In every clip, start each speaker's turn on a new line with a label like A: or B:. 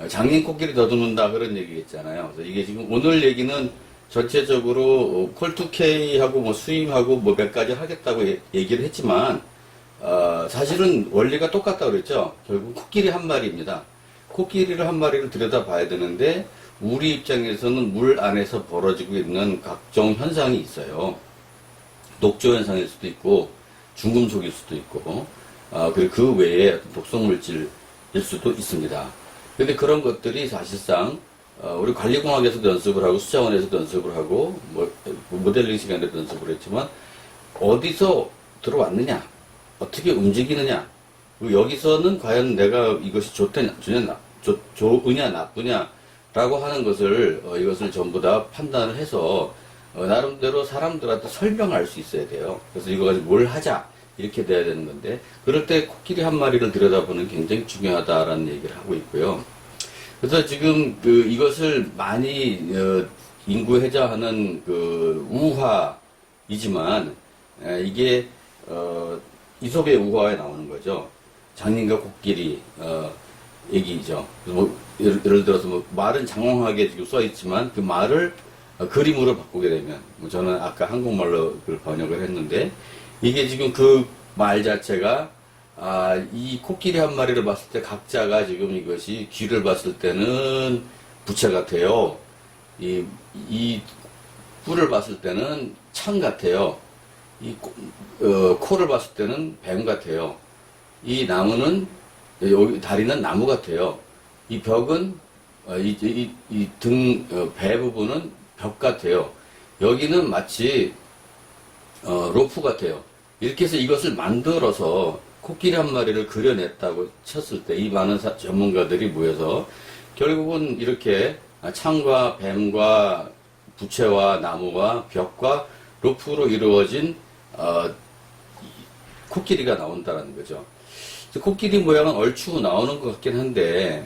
A: 장님 코끼리 더듬는다 그런 얘기 있잖아요. 그래서 이게 지금 오늘 얘기는 전체적으로 콜2K하고 뭐 스윙하고 뭐 몇 가지 하겠다고 얘기를 했지만 사실은 원리가 똑같다고 그랬죠. 결국 코끼리 한 마리입니다. 코끼리를 한 마리를 들여다봐야 되는데 우리 입장에서는 물 안에서 벌어지고 있는 각종 현상이 있어요. 녹조 현상일 수도 있고 중금속일 수도 있고 그리고 그 외에 어떤 독성물질일 수도 있습니다. 근데 그런 것들이 사실상 우리 관리공학에서도 연습을 하고 수자원에서도 연습을 하고 뭐 모델링 시간에도 연습을 했지만 어디서 들어왔느냐, 어떻게 움직이느냐, 그리고 여기서는 과연 내가 이것이 좋으냐 나쁘냐 라고 하는 것을 이것을 전부 다 판단을 해서 나름대로 사람들한테 설명할 수 있어야 돼요. 그래서 이거 가지고 뭘 하자 이렇게 돼야 되는 건데 그럴 때 코끼리 한 마리를 들여다보는 게 굉장히 중요하다라는 얘기를 하고 있고요. 그래서 지금 이것을 많이 인구해자하는 우화이지만 이게 이솝의 우화에 나오는 거죠. 장님과 코끼리 얘기죠. 뭐 예를 들어서 뭐 말은 장황하게 지금 써 있지만 그 말을 그림으로 바꾸게 되면 뭐 저는 아까 한국말로 그걸 번역을 했는데 이게 지금 그 말 자체가 이 코끼리 한 마리를 봤을 때 각자가 지금 이것이 귀를 봤을 때는 부채 같아요. 이 뿔을 봤을 때는 창 같아요. 코를 봤을 때는 뱀 같아요. 이 나무는 여기 다리는 나무 같아요. 이 벽은 배 부분은 벽 같아요. 여기는 마치 로프 같아요. 이렇게 해서 이것을 만들어서 코끼리 한 마리를 그려냈다고 쳤을 때 이 많은 전문가들이 모여서 결국은 이렇게 창과 뱀과 부채와 나무와 벽과 로프로 이루어진 코끼리가 나온다는 거죠. 코끼리 모양은 얼추 나오는 것 같긴 한데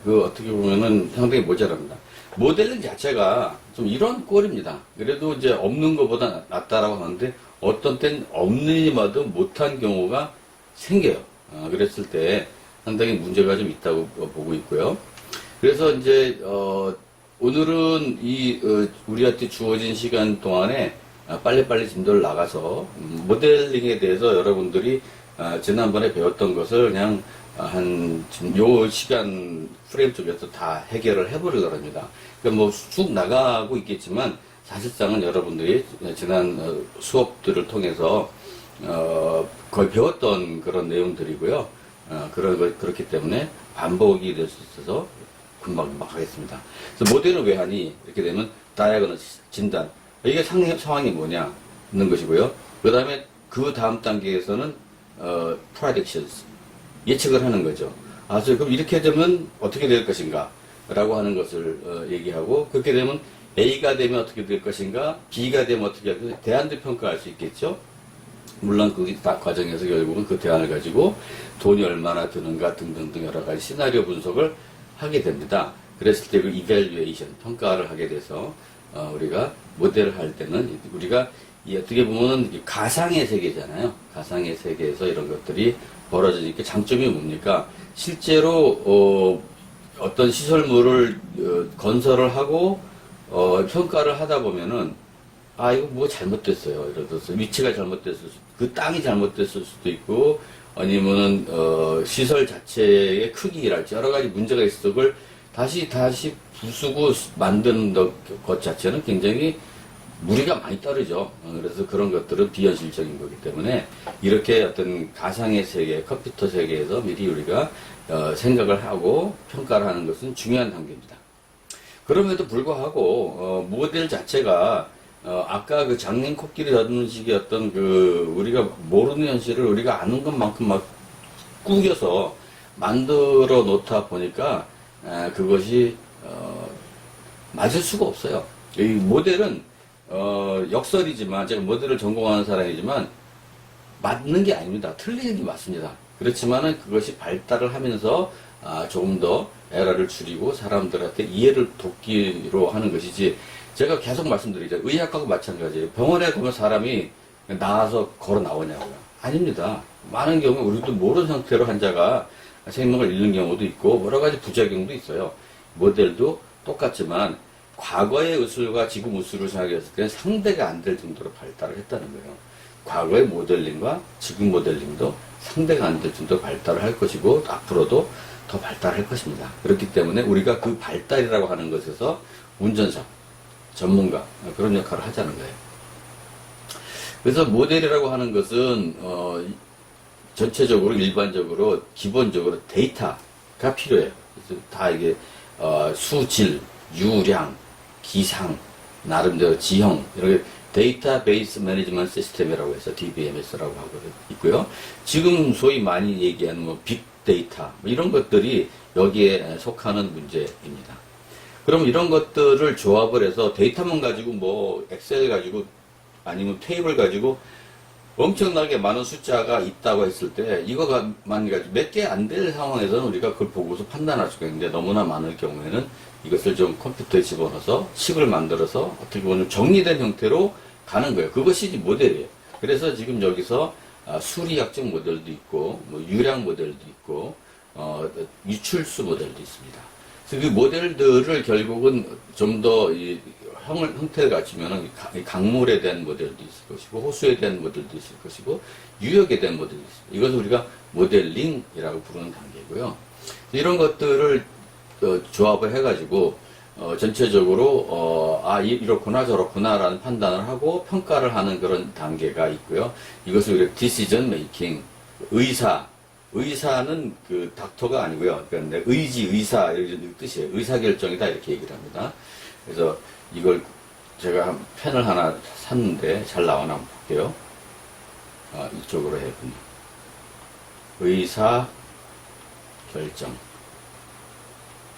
A: 어떻게 보면은 상당히 모자랍니다. 모델링 자체가 좀 이런 꼴입니다. 그래도 이제 없는 것보다 낫다라고 하는데 어떤 땐 없느니마도 못한 경우가 생겨요. 그랬을 때 상당히 문제가 좀 있다고 보고 있고요. 그래서 이제 오늘은 우리한테 주어진 시간 동안에 빨리빨리 진도를 나가서 모델링에 대해서 여러분들이 지난번에 배웠던 것을 그냥 요 시간 프레임 쪽에서 다 해결을 해보려고 합니다. 그러니까 뭐 쭉 나가고 있겠지만 사실상은 여러분들이 지난 수업들을 통해서 거의 배웠던 그런 내용들이고요. 그렇기 때문에 반복이 될 수 있어서 금방 하겠습니다. 그래서 모델은 왜 하니? 이렇게 되면 다이아그노시스, 진단. 이게 상황이 뭐냐? 있는 것이고요. 그 다음에 그 다음 단계에서는 predictions. 예측을 하는 거죠. 그럼 이렇게 되면 어떻게 될 것인가? 라고 하는 것을 얘기하고, 그렇게 되면 A가 되면 어떻게 될 것인가? B가 되면 어떻게 할 것인가? 대안도 평가할 수 있겠죠? 물론 그 과정에서 결국은 그 대안을 가지고 돈이 얼마나 드는가 등등등 여러 가지 시나리오 분석을 하게 됩니다. 그랬을 때 그 evaluation, 평가를 하게 돼서 우리가 모델을 할 때는 우리가 어떻게 보면은 가상의 세계잖아요. 가상의 세계에서 이런 것들이 벌어지니까 장점이 뭡니까? 실제로 어떤 시설물을 건설을 하고 평가를 하다 보면은 이거 뭐 잘못됐어요. 예를 들어서 위치가 잘못됐을 수도, 그 땅이 잘못됐을 수도 있고 아니면은 시설 자체의 크기랄지 여러 가지 문제가 있어. 그걸 다시 부수고 만드는 것 자체는 굉장히 무리가 많이 따르죠. 그래서 그런 것들은 비현실적인 거기 때문에 이렇게 어떤 가상의 세계, 컴퓨터 세계에서 미리 우리가 생각을 하고 평가를 하는 것은 중요한 단계입니다. 그럼에도 불구하고 모델 자체가 아까 그 장님 코끼리 다듬는 식의 어떤 우리가 모르는 현실을 우리가 아는 것만큼 막 꾸겨서 만들어 놓다 보니까 그것이 맞을 수가 없어요. 이 모델은 역설이지만 제가 모델을 전공하는 사람이지만 맞는 게 아닙니다. 틀리는 게 맞습니다. 그렇지만은 그것이 발달을 하면서 조금 더 에러를 줄이고 사람들한테 이해를 돕기로 하는 것이지, 제가 계속 말씀드리죠. 의학하고 마찬가지예요. 병원에 가면 사람이 나와서 걸어 나오냐고요. 아닙니다. 많은 경우 우리도 모르는 상태로 환자가 생명을 잃는 경우도 있고 여러 가지 부작용도 있어요. 모델도 똑같지만 과거의 의술과 지금 의술을 생각했을 때는 상대가 안 될 정도로 발달을 했다는 거예요. 과거의 모델링과 지금 모델링도 상대가 안 될 정도로 발달을 할 것이고 앞으로도 더 발달할 것입니다. 그렇기 때문에 우리가 그 발달이라고 하는 것에서 운전사, 전문가 그런 역할을 하자는 거예요. 그래서 모델이라고 하는 것은 전체적으로 일반적으로 기본적으로 데이터가 필요해요. 그래서 다 이게 수질, 유량, 기상, 나름대로 지형 이렇게 데이터베이스 매니지먼트 시스템이라고 해서 DBMS라고 하고 있고요. 지금 소위 많이 얘기하는 뭐 빅데이터 이런 것들이 여기에 속하는 문제입니다. 그럼 이런 것들을 조합을 해서 데이터만 가지고 뭐 엑셀 가지고 아니면 테이블 가지고 엄청나게 많은 숫자가 있다고 했을 때 이거가 만약에 몇 개 안 될 상황에서는 우리가 그걸 보고서 판단할 수가 있는데 너무나 많을 경우에는 이것을 좀 컴퓨터에 집어넣어서 식을 만들어서 어떻게 보면 정리된 형태로 가는 거예요. 그것이 모델이에요. 그래서 지금 여기서 수리학적 모델도 있고 뭐 유량 모델도 있고 유출수 모델도 있습니다. 그래서 그 모델들을 결국은 좀 더 형태를 갖추면 강물에 대한 모델도 있을 것이고 호수에 대한 모델도 있을 것이고 유역에 대한 모델도 있습니다. 이것을 우리가 모델링이라고 부르는 단계고요. 이런 것들을 조합을 해가지고 전체적으로 이렇구나 저렇구나라는 판단을 하고 평가를 하는 그런 단계가 있고요. 이것을 우리가 decision making, 의사는 그 닥터가 아니고요. 그러니까 의사 이런 뜻이에요. 의사결정이다 이렇게 얘기를 합니다. 그래서 이걸 제가 펜을 하나 샀는데 잘 나오나 한번 볼게요. 이쪽으로 해군요. 의사결정.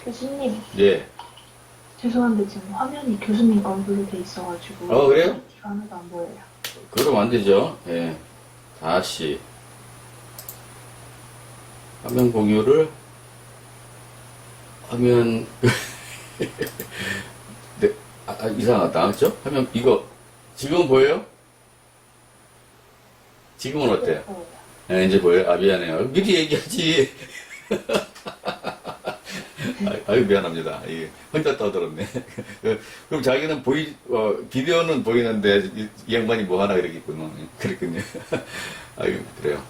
B: 교수님.
A: 예.
B: 죄송한데 지금 화면이 교수님 얼굴로 돼 있어가지고.
A: 그래요?
B: 하나도 안 보여요.
A: 그럼 안 되죠. 예. 다시. 화면 공유를 하면, 네, 이상하다. 그죠? 화면, 이거, 지금 보여요? 지금은 어때요? 네, 이제 보여요? 미안해요. 미리 얘기하지. 아유, 미안합니다. 혼자 떠들었네. 그럼 자기는 비디오는 보이는데, 이 양반이 뭐 하나 그러겠군요. 그랬군요. 아유, 그래요.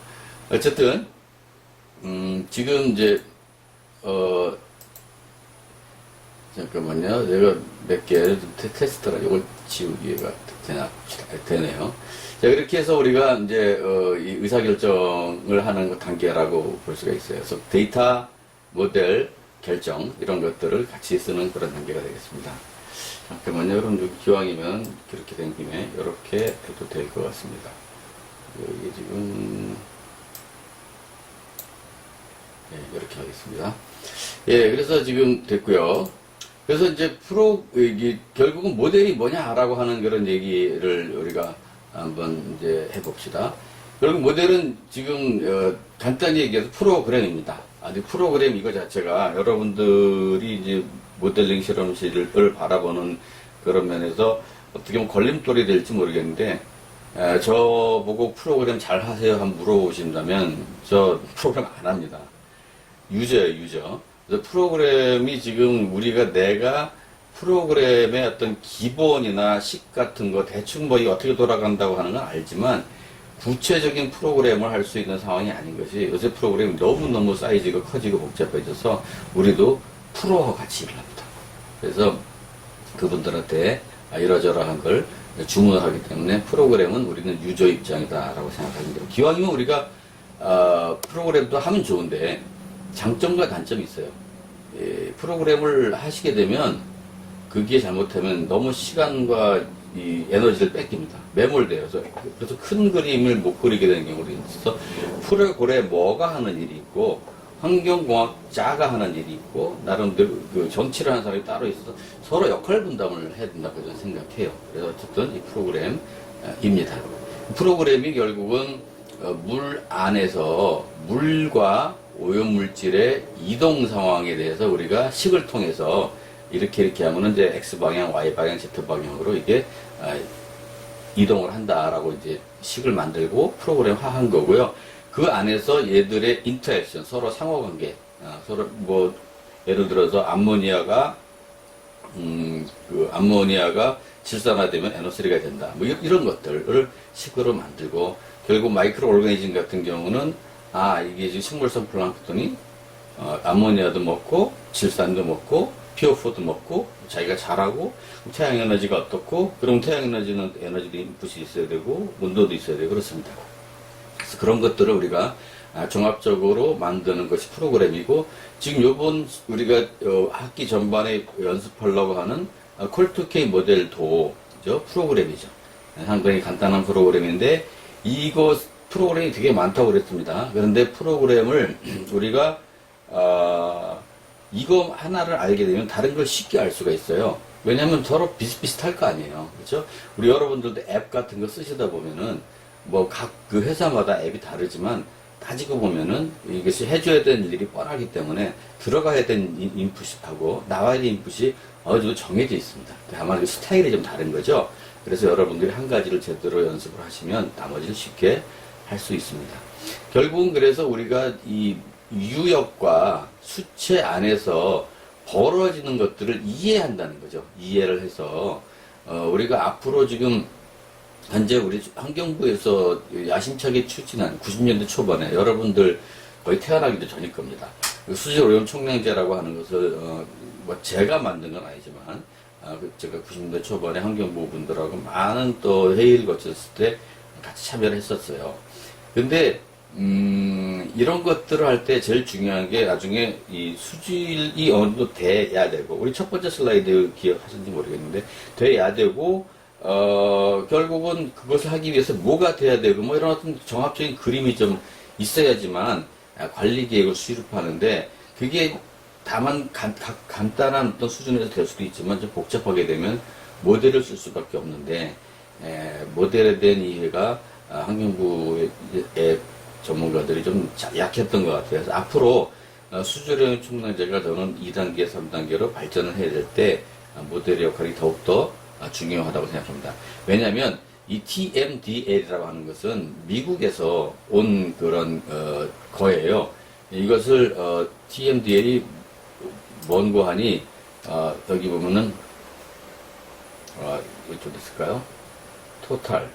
A: 어쨌든, 지금 이제, 잠깐만요. 내가 몇 개 테스트가 이걸 지우기가 되네요. 자, 그렇게 해서 우리가 이제, 이 의사결정을 하는 단계라고 볼 수가 있어요. 그래서 데이터, 모델, 결정, 이런 것들을 같이 쓰는 그런 단계가 되겠습니다. 잠깐만요. 여러분, 기왕이면 그렇게 된 김에 이렇게 해도 될 것 같습니다. 여기 지금, 네, 이렇게 하겠습니다. 예, 그래서 지금 됐고요. 그래서 이제 결국은 모델이 뭐냐라고 하는 그런 얘기를 우리가 한번 이제 해봅시다. 결국 모델은 지금, 간단히 얘기해서 프로그램입니다. 프로그램 이거 자체가 여러분들이 이제 모델링 실험실을 바라보는 그런 면에서 어떻게 보면 걸림돌이 될지 모르겠는데, 저보고 프로그램 잘 하세요 한번 물어보신다면, 저 프로그램 안 합니다. 유저예요, 유저. 그래서 프로그램이 지금 내가 프로그램의 어떤 기본이나 식 같은 거 대충 뭐 이게 어떻게 돌아간다고 하는 건 알지만 구체적인 프로그램을 할 수 있는 상황이 아닌 것이 요새 프로그램이 너무너무 사이즈가 커지고 복잡해져서 우리도 프로와 같이 일을 합니다. 그래서 그분들한테 이러저러한 걸 주문하기 때문에 프로그램은 우리는 유저 입장이다라고 생각하는데 기왕이면 우리가 프로그램도 하면 좋은데 장점과 단점이 있어요. 프로그램을 하시게 되면 그게 잘못하면 너무 시간과 이 에너지를 뺏깁니다. 매몰돼요. 그래서 큰 그림을 못 그리게 되는 경우도 있어서 프로그램 뭐가 하는 일이 있고 환경공학자가 하는 일이 있고 나름대로 그 정치를 하는 사람이 따로 있어서 서로 역할 분담을 해야 된다고 저는 생각해요. 그래서 어쨌든 이 프로그램입니다. 프로그램이 결국은 물 안에서 물과 오염물질의 이동 상황에 대해서 우리가 식을 통해서 이렇게 하면은 이제 X방향, Y방향, Z방향으로 이게 이동을 한다라고 이제 식을 만들고 프로그램화한 거고요. 그 안에서 얘들의 인터액션, 서로 상호관계, 서로 뭐 예를 들어서 암모니아가 질산화되면 NO3가 된다. 뭐 이런 것들을 식으로 만들고 결국 마이크로 오르가니즘 같은 경우는 이게 지금 식물성 플랑크톤이 암모니아도 먹고 질산도 먹고 PO4도 먹고 자기가 자라고 태양 에너지가 어떻고 그럼 태양 에너지는 에너지 인풋이 있어야 되고 온도도 있어야 되고 그렇습니다. 그래서 그런 것들을 우리가 종합적으로 만드는 것이 프로그램이고 지금 요번 우리가 학기 전반에 연습하려고 하는 콜2K 모델도 프로그램이죠. 상당히 간단한 프로그램인데 이거 프로그램이 되게 많다고 그랬습니다. 그런데 프로그램을 우리가 이거 하나를 알게 되면 다른 걸 쉽게 알 수가 있어요. 왜냐하면 서로 비슷비슷할 거 아니에요. 그렇죠? 우리 여러분들도 앱 같은 거 쓰시다 보면은 뭐 각 그 회사마다 앱이 다르지만 따지고 보면은 이것이 해줘야 되는 일이 뻔하기 때문에 들어가야 되는 인풋하고 나와야 되는 인풋이 어느 정도 정해져 있습니다. 다만 그 스타일이 좀 다른 거죠. 그래서 여러분들이 한 가지를 제대로 연습을 하시면 나머지는 쉽게 할 수 있습니다. 결국은 그래서 우리가 이 유역과 수체 안에서 벌어지는 것들을 이해한다는 거죠. 이해를 해서 우리가 앞으로 지금 현재 우리 환경부에서 야심차게 추진한 90년대 초반에 여러분들 거의 태어나기도 전일 겁니다. 수질 오염 총량제라고 하는 것을 뭐 제가 만든 건 아니지만 제가 90년대 초반에 환경부 분들하고 많은 또 회의를 거쳤을 때 같이 참여를 했었어요. 근데 이런 것들을 할 때 제일 중요한 게 나중에 이 수질이 어느 정도 돼야 되고 우리 첫 번째 슬라이드 기억하셨는지 모르겠는데 돼야 되고 결국은 그것을 하기 위해서 뭐가 돼야 되고 뭐 이런 어떤 종합적인 그림이 좀 있어야지만 관리 계획을 수립하는데 그게 다만 간단한 어떤 수준에서 될 수도 있지만 좀 복잡하게 되면 모델을 쓸 수밖에 없는데 모델에 대한 이해가 환경부의 전문가들이 좀 약했던 것 같아요. 그래서 앞으로 수질오염 총량제가 저는 2단계, 3단계로 발전을 해야 될 때 모델의 역할이 더욱더 중요하다고 생각합니다. 왜냐하면 이 TMDL이라고 하는 것은 미국에서 온 그런 거예요. 이것을 TMDL이 뭔고 하니 여기 보면은 이쪽 있을까요? 토탈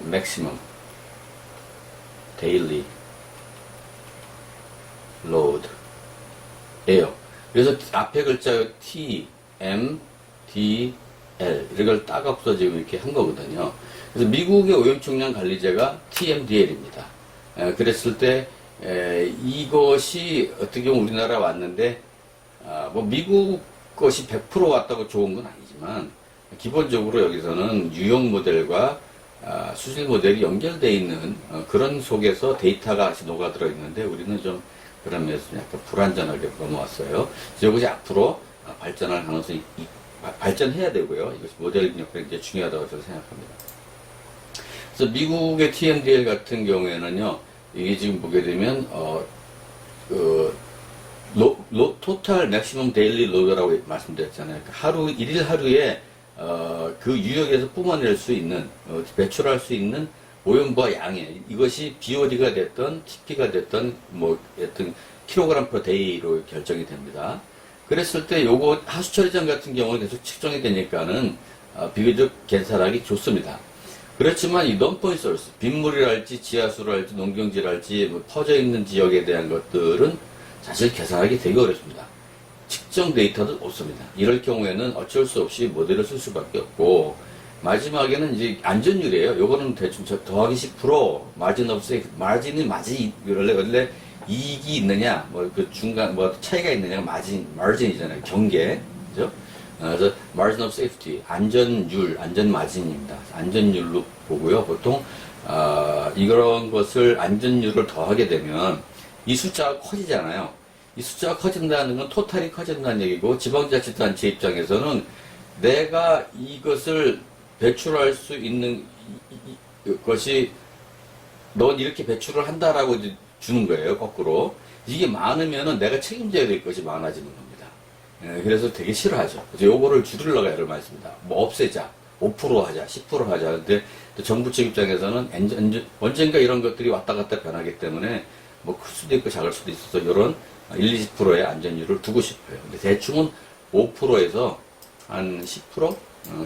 A: maximum daily load 예요. 그래서 앞에 글자 T, M, D, L 이걸 딱 없어지고 이렇게 한 거거든요. 그래서 미국의 오염총량 관리제가 TMDL입니다. 그랬을 때 이것이 어떻게 보면 우리나라 왔는데 뭐 미국 것이 100% 왔다고 좋은 건 아니지만 기본적으로 여기서는 유형 모델과 수질 모델이 연결되어 있는 그런 속에서 데이터가 녹아들어 있는데 우리는 좀 그런 면에서 약간 불완전하게 넘어왔어요. 이것이 앞으로 발전할 가능성이 발전해야 되고요. 이것이 모델 역할이 이제 중요하다고 저는 생각합니다. 그래서 미국의 TMDL 같은 경우에는요, 이게 지금 보게 되면 토탈 맥시멈 데일리 로드라고 말씀드렸잖아요. 하루 일일 하루에 그 유역에서 뿜어낼 수 있는 배출할 수 있는 오염과 양의 이것이 BOD가 됐던 TP가 됐던 뭐 여튼 킬로그램 퍼 데이로 결정이 됩니다. 그랬을 때 요거 하수처리장 같은 경우는 계속 측정이 되니까는 비교적 괜찮하기 좋습니다. 그렇지만 이 non-point source, 빗물이랄지 지하수랄지 농경지랄지 뭐 퍼져 있는 지역에 대한 것들은 사실 계산하기 되게 어렵습니다. 측정 데이터도 없습니다. 이럴 경우에는 어쩔 수 없이 모델을 쓸 수밖에 없고 마지막에는 이제 안전율이에요. 요거는 대충 더하기 10% 마진 오브 세이프, 마진이 원래 이익이 있느냐, 뭐 그 중간 뭐 차이가 있느냐가 마진이잖아요. 경계, 그죠? 그래서 margin of safety, 안전율, 안전 마진입니다. 안전율로 보고요. 보통 이런 것을 안전율을 더하게 되면 이 숫자가 커지잖아요. 이 숫자가 커진다는 건 토탈이 커진다는 얘기고 지방자치단체 입장에서는 내가 이것을 배출할 수 있는 것이 넌 이렇게 배출을 한다라고 주는 거예요. 거꾸로. 이게 많으면은 내가 책임져야 될 것이 많아지는 겁니다. 그래서 되게 싫어하죠. 그래서 요거를 줄이려고 애를 많이 씁니다. 뭐 없애자. 5% 하자, 10% 하자. 근데 또 정부 측 입장에서는 언젠가 이런 것들이 왔다 갔다 변하기 때문에 뭐 클 수도 있고 작을 수도 있어서 이런 1, 20%의 안전율을 두고 싶어요. 근데 대충은 5%에서 한 10%?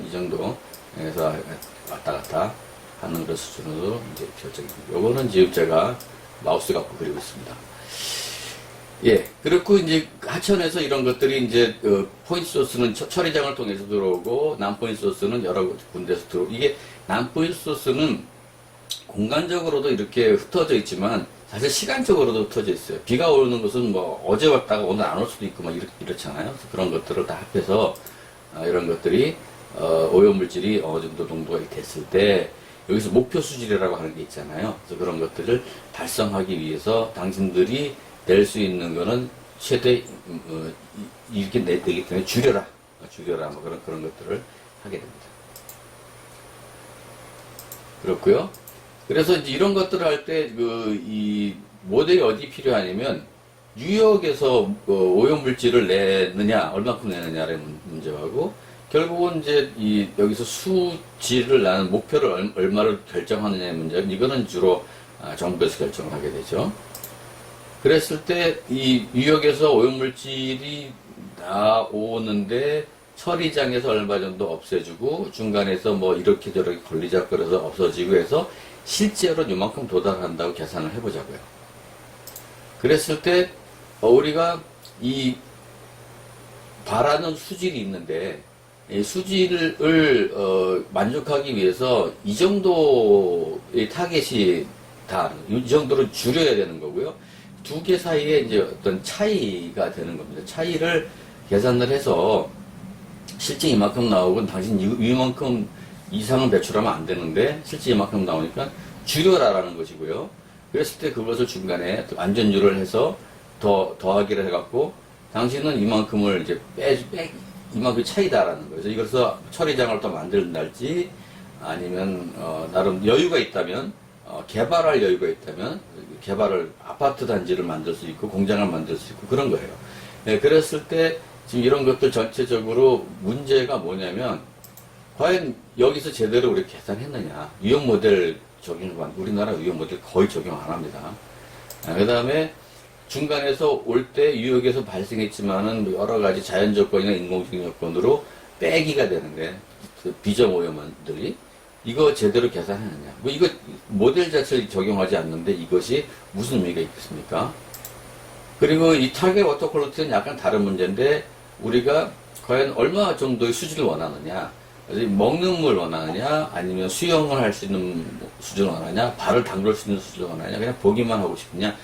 A: 이 정도 해서 왔다 갔다 하는 그런 수준으로 이제 결정입니다. 요거는 지금 제가 마우스 갖고 그리고 있습니다. 예, 그렇고 이제 하천에서 이런 것들이 이제 포인트 소스는 처리장을 통해서 들어오고 난포인트 소스는 여러 군데서 들어오고 이게 난포인트 소스는 공간적으로도 이렇게 흩어져 있지만 사실 시간적으로도 흩어져 있어요. 비가 오는 것은 뭐 어제 왔다가 오늘 안 올 수도 있고 막 이렇잖아요. 그래서 그런 것들을 다 합해서 이런 것들이 오염물질이 어느 정도 농도가 됐을 때 여기서 목표 수질이라고 하는 게 있잖아요. 그래서 그런 것들을 달성하기 위해서 당신들이 낼 수 있는 거는 최대 이렇게 내기 때문에 줄여라 뭐 그런 것들을 하게 됩니다. 그렇고요. 그래서 이제 이런 것들을 할 때 이 모델이 어디 필요하냐면 뉴욕에서 오염물질을 내느냐 얼마큼 내느냐라는 문제하고 결국은 이제 여기서 수질을 나는 목표를 얼마를 결정하느냐의 문제 이거는 주로 정부에서 결정을 하게 되죠. 그랬을 때 이 뉴욕에서 오염물질이 나오는데 처리장에서 얼마 정도 없애주고 중간에서 뭐 이렇게 저렇게 걸리작거려서 없어지고 해서 실제로 이만큼 도달한다고 계산을 해보자고요. 그랬을 때 우리가 이 바라는 수질이 있는데 이 수질을 만족하기 위해서 이 정도의 타겟이 이 정도로 줄여야 되는 거고요. 두 개 사이에 이제 어떤 차이가 되는 겁니다. 차이를 계산을 해서 실제 이만큼 나오고 당신 이만큼 이상은 배출하면 안 되는데 실제 이만큼 나오니까 줄여라라는 것이고요. 그랬을 때 그것을 중간에 안전율을 해서 더하기를 해갖고 당신은 이만큼을 이제 이만큼 차이다라는 거예요. 그래서 이것을 처리장을 또 만든달지 아니면 나름 여유가 있다면 개발할 여유가 있다면 아파트 단지를 만들 수 있고 공장을 만들 수 있고 그런 거예요. 네, 그랬을 때 지금 이런 것들 전체적으로 문제가 뭐냐면 과연 여기서 제대로 우리 계산했느냐. 유형 모델 우리나라 유형 모델 거의 적용 안 합니다. 그 다음에 중간에서 올 때 뉴욕에서 발생했지만은 여러 가지 자연 조건이나 인공적인 조건으로 빼기가 되는데 비정 오염원들이 이거 제대로 계산했느냐. 뭐 이거 모델 자체를 적용하지 않는데 이것이 무슨 의미가 있겠습니까? 그리고 이 타겟 워터 퀄리티는 약간 다른 문제인데 우리가 과연 얼마 정도의 수질을 원하느냐. 먹는 물 원하느냐 아니면 수영을 할 수 있는 수준을 원하느냐 발을 담글 수 있는 수준을 원하느냐 그냥 보기만 하고 싶으냐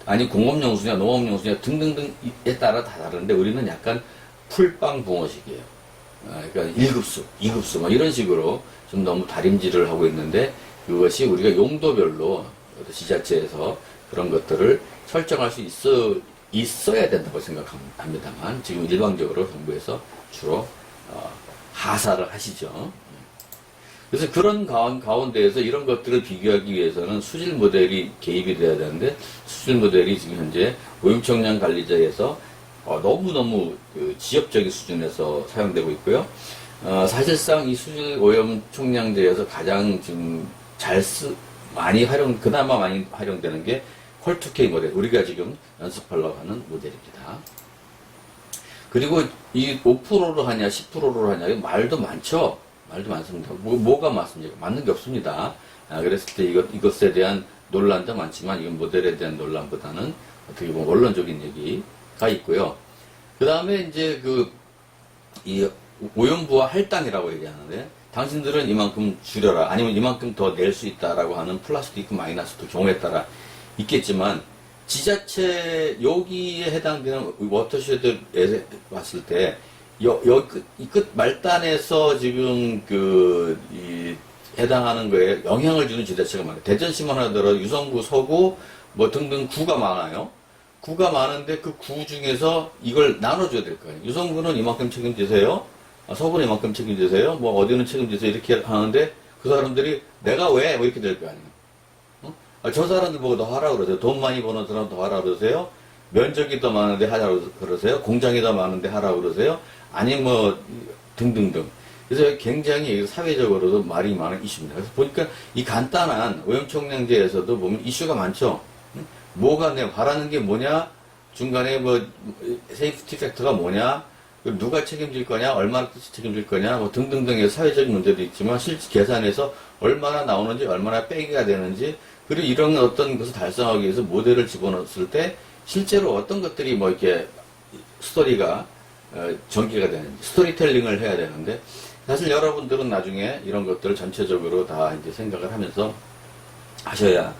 A: 아니 공업용수냐 농업용수냐 등등등에 따라 다 다른데 우리는 약간 풀빵 붕어식이에요. 그러니까 1급수, 2급수 뭐 이런 식으로 좀 너무 다림질을 하고 있는데 그것이 우리가 용도별로 지자체에서 그런 것들을 설정할 수 있어야 된다고 생각합니다만 지금 일방적으로 정부에서 주로 하사를 하시죠. 그래서 그런 가운데에서 이런 것들을 비교하기 위해서는 수질 모델이 개입이 돼야 되는데 수질 모델이 지금 현재 오염청량 관리자에서 너무너무 지역적인 수준에서 사용되고 있고요. 사실상 이 수질 오염 총량제에서 가장 지금 그나마 많이 활용되는 게 콜2K 모델. 우리가 지금 연습하려고 하는 모델입니다. 그리고 이 5%로 하냐, 10%로 하냐, 말도 많죠? 말도 많습니다. 뭐가 맞습니까? 맞는 게 없습니다. 그랬을 때 이것에 대한 논란도 많지만 이건 모델에 대한 논란보다는 어떻게 보면 원론적인 얘기가 있고요. 그 다음에 이제 이 오염부와 할당이라고 얘기하는데 당신들은 이만큼 줄여라 아니면 이만큼 더 낼 수 있다라고 하는 플러스도 있고 마이너스도 경우에 따라 있겠지만 지자체 여기에 해당되는 워터쉐드에 봤을 때 이 끝 말단에서 지금 해당하는 거에 영향을 주는 지자체가 많아요. 대전시만 하더라도 유성구, 서구 뭐 등등 구가 많아요. 구가 많은데 그 구 중에서 이걸 나눠줘야 될 거 아니에요. 유성구는 이만큼 책임지세요. 서구는 이만큼 책임지세요. 뭐 어디는 책임지세요. 이렇게 하는데 그 사람들이 내가 왜? 뭐 이렇게 될 거 아니에요. 저 사람들 보고 더 하라고 그러세요. 돈 많이 버는 사람 더 하라고 그러세요. 면적이 더 많은데 하라고 그러세요. 공장이 더 많은데 하라고 그러세요. 아니 뭐 등등등. 그래서 굉장히 사회적으로도 말이 많은 이슈입니다. 그래서 보니까 이 간단한 오염총량제에서도 보면 이슈가 많죠. 뭐가 내가 바라는 게 뭐냐, 중간에 뭐 세이프티 팩터가 뭐냐, 누가 책임질 거냐, 얼마나 책임질 거냐, 뭐 등등등의 사회적인 문제도 있지만 실제 계산해서 얼마나 나오는지, 얼마나 빼기가 되는지, 그리고 이런 어떤 것을 달성하기 위해서 모델을 집어넣었을 때 실제로 어떤 것들이 뭐 이렇게 스토리가 전개가 되는지, 스토리텔링을 해야 되는데, 사실 여러분들은 나중에 이런 것들을 전체적으로 다 이제 생각을 하면서 하셔야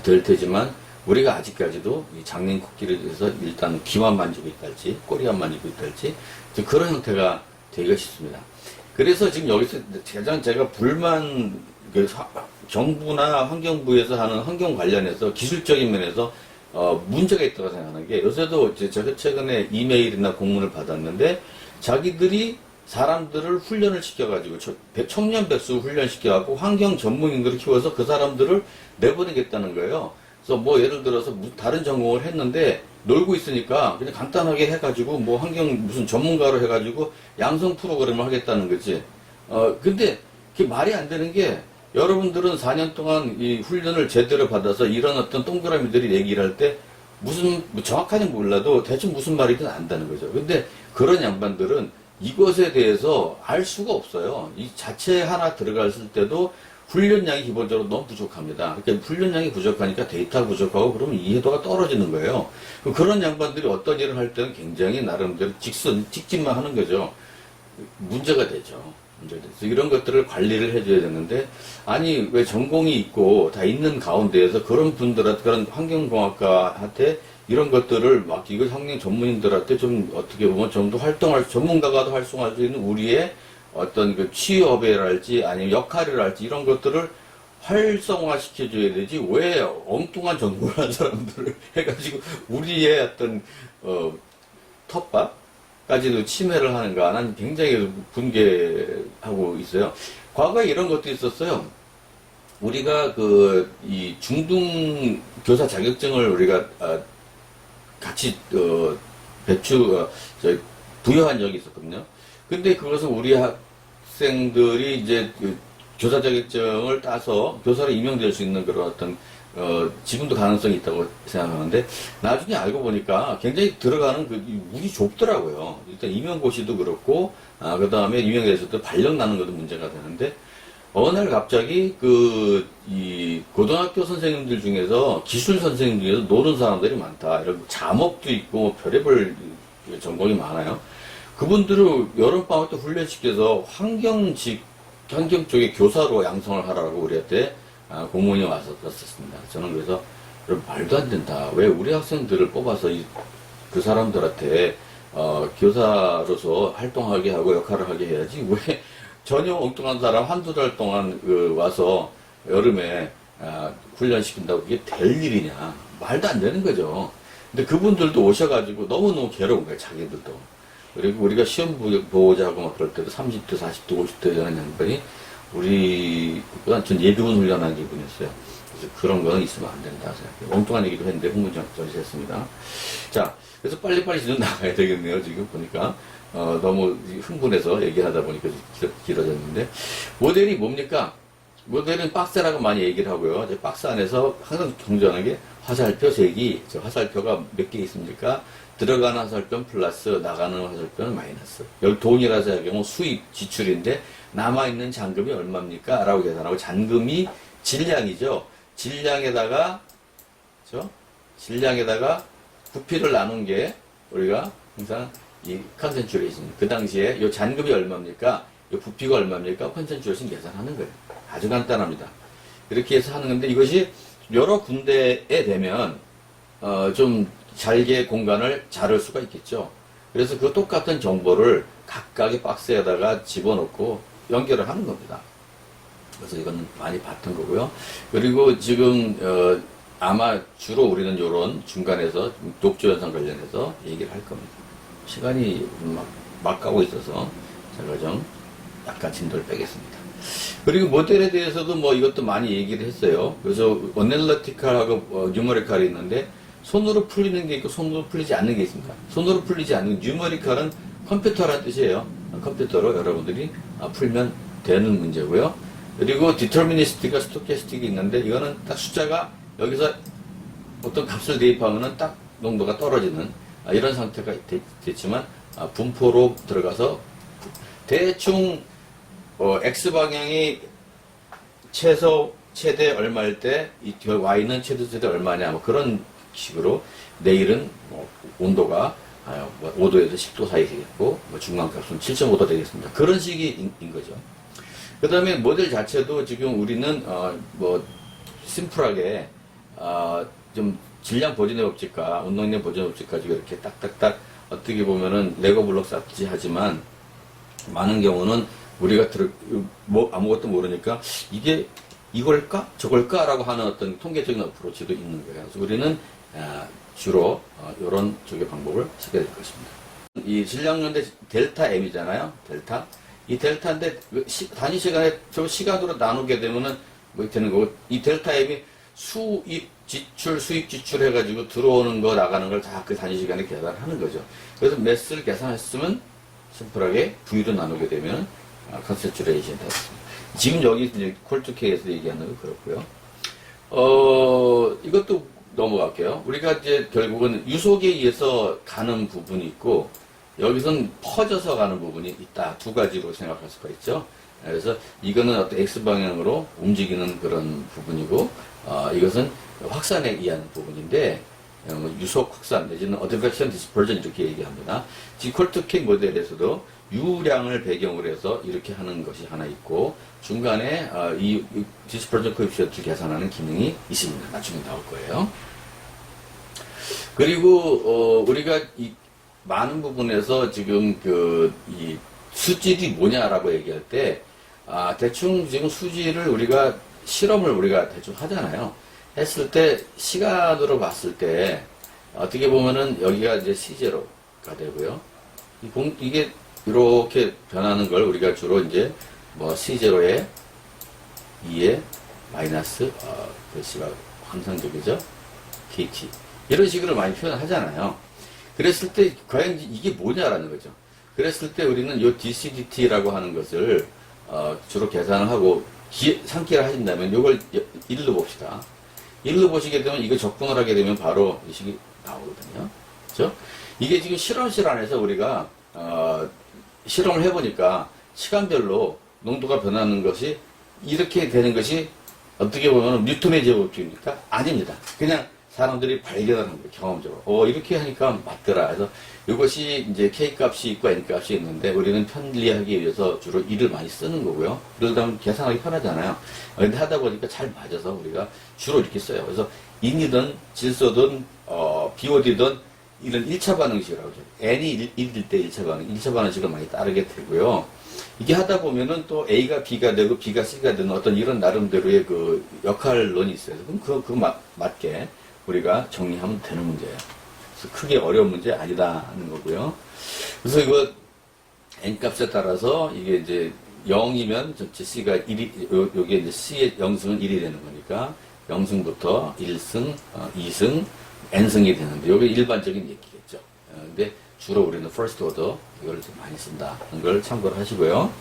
A: 될 테지만, 우리가 아직까지도 이 장님 코끼리에 대해서 일단 귀만 만지고 있달지, 꼬리만 만지고 있달지, 그런 형태가 되기가 쉽습니다. 그래서 지금 여기서 가장 제가 불만, 정부나 환경부에서 하는 환경 관련해서 기술적인 면에서 문제가 있다고 생각하는 게, 요새도 제가 최근에 이메일이나 공문을 받았는데, 자기들이 사람들을 훈련을 시켜가지고, 청년 백수 훈련시켜갖고 환경 전문인들을 키워서 그 사람들을 내보내겠다는 거예요. 그래서 뭐 예를 들어서 다른 전공을 했는데 놀고 있으니까 그냥 간단하게 해가지고 뭐 환경 무슨 전문가로 해가지고 양성 프로그램을 하겠다는 거지. 근데 그게 말이 안 되는 게, 여러분들은 4년 동안 이 훈련을 제대로 받아서 이런 어떤 동그라미들이 얘기를 할 때 무슨 뭐 정확하게 몰라도 대충 무슨 말이든 안다는 거죠. 근데 그런 양반들은 이것에 대해서 알 수가 없어요. 이 자체 하나 들어갔을 때도 훈련량이 기본적으로 너무 부족합니다. 그러니까 훈련량이 부족하니까 데이터가 부족하고 그러면 이해도가 떨어지는 거예요. 그런 양반들이 어떤 일을 할 때는 굉장히 나름대로 직진만 하는 거죠. 문제가 되죠. 문제가 돼서 이런 것들을 관리를 해줘야 되는데, 아니 왜 전공이 있고 다 있는 가운데에서 그런 분들한테, 그런 환경공학과한테 이런 것들을 맡기고 환경 전문인들한테 좀 어떻게 보면 좀 더 전문가가도 활성화할 수 있는 우리의 어떤 그 취업이랄지 아니면 역할이랄지 이런 것들을 활성화 시켜줘야 되지, 왜 엉뚱한 전공을 한 사람들을 해가지고 우리의 어떤 텃밭까지도 침해를 하는가, 난 굉장히 분개하고 있어요. 과거에 이런 것도 있었어요. 우리가 이 중등 교사 자격증을 우리가 같이 부여한 적이 있었거든요. 근데 그것은 우리 학생들이 이제 교사 자격증을 따서 교사로 임용될 수 있는 그런 어떤 지금도 가능성이 있다고 생각하는데, 나중에 알고 보니까 굉장히 들어가는 문이 좁더라고요. 일단 임용고시도 그렇고, 그 다음에 임용됐을 때 발령 나는 것도 문제가 되는데, 어느 날 갑자기 이 고등학교 선생님들 중에서, 기술 선생님 중에서 노는 사람들이 많다. 이런 자업도 있고 별의별 전공이 많아요. 그분들을 여름방학 때 훈련시켜서 환경 쪽의 교사로 양성을 하라고 우리한테 공문이 왔었습니다. 저는 그래서 말도 안 된다. 왜 우리 학생들을 뽑아서 그 사람들한테 교사로서 활동하게 하고 역할을 하게 해야지, 왜 전혀 엉뚱한 사람 한두 달 동안 와서 여름에 훈련시킨다고 그게 될 일이냐. 말도 안 되는 거죠. 근데 그분들도 오셔가지고 너무너무 괴로운 거예요, 자기들도. 그리고 우리가 시험 보고자 하고 막 그럴 때도 30대, 40대, 50대 되는 양반이 우리보다 전 예비군 훈련한 기분이었어요. 그래서 그런 거는 있으면 안 된다 생각해요. 엉뚱한 얘기도 했는데 흥분정지 했습니다. 자, 그래서 빨리빨리 좀 나가야 되겠네요. 지금 보니까. 너무 흥분해서 얘기하다 보니까 길어졌는데. 모델이 뭡니까? 모델은 박스라고 많이 얘기를 하고요. 이제 박스 안에서 항상 존재하는 게 화살표 색이, 화살표가 몇 개 있습니까? 들어가는 화살표는 플러스, 나가는 화살표는 마이너스. 여기 돈이라서 할 경우 수입, 지출인데, 남아있는 잔금이 얼마입니까? 라고 계산하고, 잔금이 질량이죠. 질량에다가 부피를 나눈 게, 우리가 항상 이 컨센츄레이션. 그 당시에 이 잔금이 얼마입니까? 이 부피가 얼마입니까? 컨센츄레이션 계산하는 거예요. 아주 간단합니다. 이렇게 해서 하는 건데, 이것이 여러 군데에 되면, 좀 잘게 공간을 자를 수가 있겠죠. 그래서 그 똑같은 정보를 각각의 박스에다가 집어넣고 연결을 하는 겁니다. 그래서 이거는 많이 봤던 거고요. 그리고 지금 아마 주로 우리는 이런 중간에서 녹조 현상 관련해서 얘기를 할 겁니다. 시간이 막 가고 있어서 제가 좀 약간 진도를 빼겠습니다. 그리고 모델에 대해서도 뭐 이것도 많이 얘기를 했어요. 그래서 어넬러티칼하고 뉴머리칼이 있는데, 손으로 풀리는 게 있고 손으로 풀리지 않는 게 있습니다. 손으로 풀리지 않는 뉴머리칼은 컴퓨터라는 뜻이에요. 컴퓨터로 여러분들이 풀면 되는 문제고요. 그리고 디터미니스틱과 스토캐스틱이 있는데 이거는 딱 숫자가 여기서 어떤 값을 대입하면은 딱 농도가 떨어지는 이런 상태가 됐지만 분포로 들어가서 대충 X방향이 최대 얼마일 때 이 Y는 최대 얼마냐 뭐 그런 식으로 내일은 온도가 5도에서 10도 사이 되겠고 중간값은 7.5도 되겠습니다. 그런 식인 거죠. 그 다음에 모델 자체도 지금 우리는 심플하게 좀 질량 보존의 법칙과 운동량 보존의 법칙 가지고 이렇게 딱딱딱 어떻게 보면은 레고 블록 쌓지 하지만 많은 경우는 우리가 아무것도 모르니까 이게 이걸까 저걸까 라고 하는 어떤 통계적인 어프로치도 있는 거예요. 그래서 우리는 주로 이런 쪽의 방법을 쓰게 될 것입니다. 이 질량연대 델타 M이잖아요. 델타. 이 델타인데 단위 시간에 저 시간으로 나누게 되면은 뭐 되는 거고 이 델타 M이 수입 지출 해가지고 들어오는 거 나가는 걸 다 그 단위 시간에 계산하는 거죠. 그래서 매스를 계산했으면 심플하게 V로 나누게 되면 컨센트레이션이 되었습니다. 지금 여기 이제 콜2K에서 얘기하는 거 그렇고요. 이것도 넘어갈게요. 우리가 이제 결국은 유속에 의해서 가는 부분이 있고 여기서는 퍼져서 가는 부분이 있다. 두 가지로 생각할 수가 있죠. 그래서 이거는 어떤 X방향으로 움직이는 그런 부분이고 이것은 확산에 의한 부분인데 유속 확산 내지는 어드렉션 디스퍼전 이렇게 얘기합니다. 지금 콜2K 모델에서도 유량을 배경으로 해서 이렇게 하는 것이 하나 있고 중간에 이 디스퍼전 코에피션트를 계산하는 기능이 있습니다. 나중에 나올 거예요. 그리고 우리가 이 많은 부분에서 지금 이 수질이 뭐냐라고 얘기할 때 대충 지금 수질을 우리가 실험을 우리가 대충 하잖아요. 했을 때 시간으로 봤을 때 어떻게 보면은 여기가 이제 C0가 되고요. 이게 이렇게 변하는 걸 우리가 주로 이제 C0에 2에 마이너스 글씨가 항상적이죠. KT 이런 식으로 많이 표현하잖아요. 그랬을 때 과연 이게 뭐냐라는 거죠. 그랬을 때 우리는 이 DCDT라고 하는 것을 주로 계산을 하고 산기를 하신다면 이걸 1로 봅시다. 1로 보시게 되면 이거 적분을 하게 되면 바로 이 식이 나오거든요. 그렇죠? 이게 지금 실험실 안에서 우리가 실험을 해보니까 시간별로 농도가 변하는 것이 이렇게 되는 것이 어떻게 보면 뉴턴의 제법칙입니까? 아닙니다. 그냥 사람들이 발견하는 거예요, 경험적으로. 이렇게 하니까 맞더라. 그래서 이것이 이제 K값이 있고 N값이 있는데 우리는 편리하기 위해서 주로 1을 많이 쓰는 거고요. 그러다 보면 계산하기 편하잖아요. 근데 하다 보니까 잘 맞아서 우리가 주로 이렇게 써요. 그래서 인이든 질소든, BOD든 이런 1차 반응식이라고 하죠. N이 1일 때 1차 반응, 1차 반응식을 많이 따르게 되고요. 이게 하다 보면은 또 A가 B가 되고 B가 C가 되는 어떤 이런 나름대로의 그 역할론이 있어요. 그럼 그 맞게 우리가 정리하면 되는 문제예요. 그래서 크게 어려운 문제 아니다는 거고요. 그래서 이거 N값에 따라서 이게 이제 0이면 전체 C가 1이, 요게 이제 C의 0승은 1이 되는 거니까 0승부터 1승, 2승, N승이 되는데 요게 일반적인 얘기겠죠. 근데 주로 우리는 first order 이걸 좀 많이 쓴다는 걸 참고를 하시고요.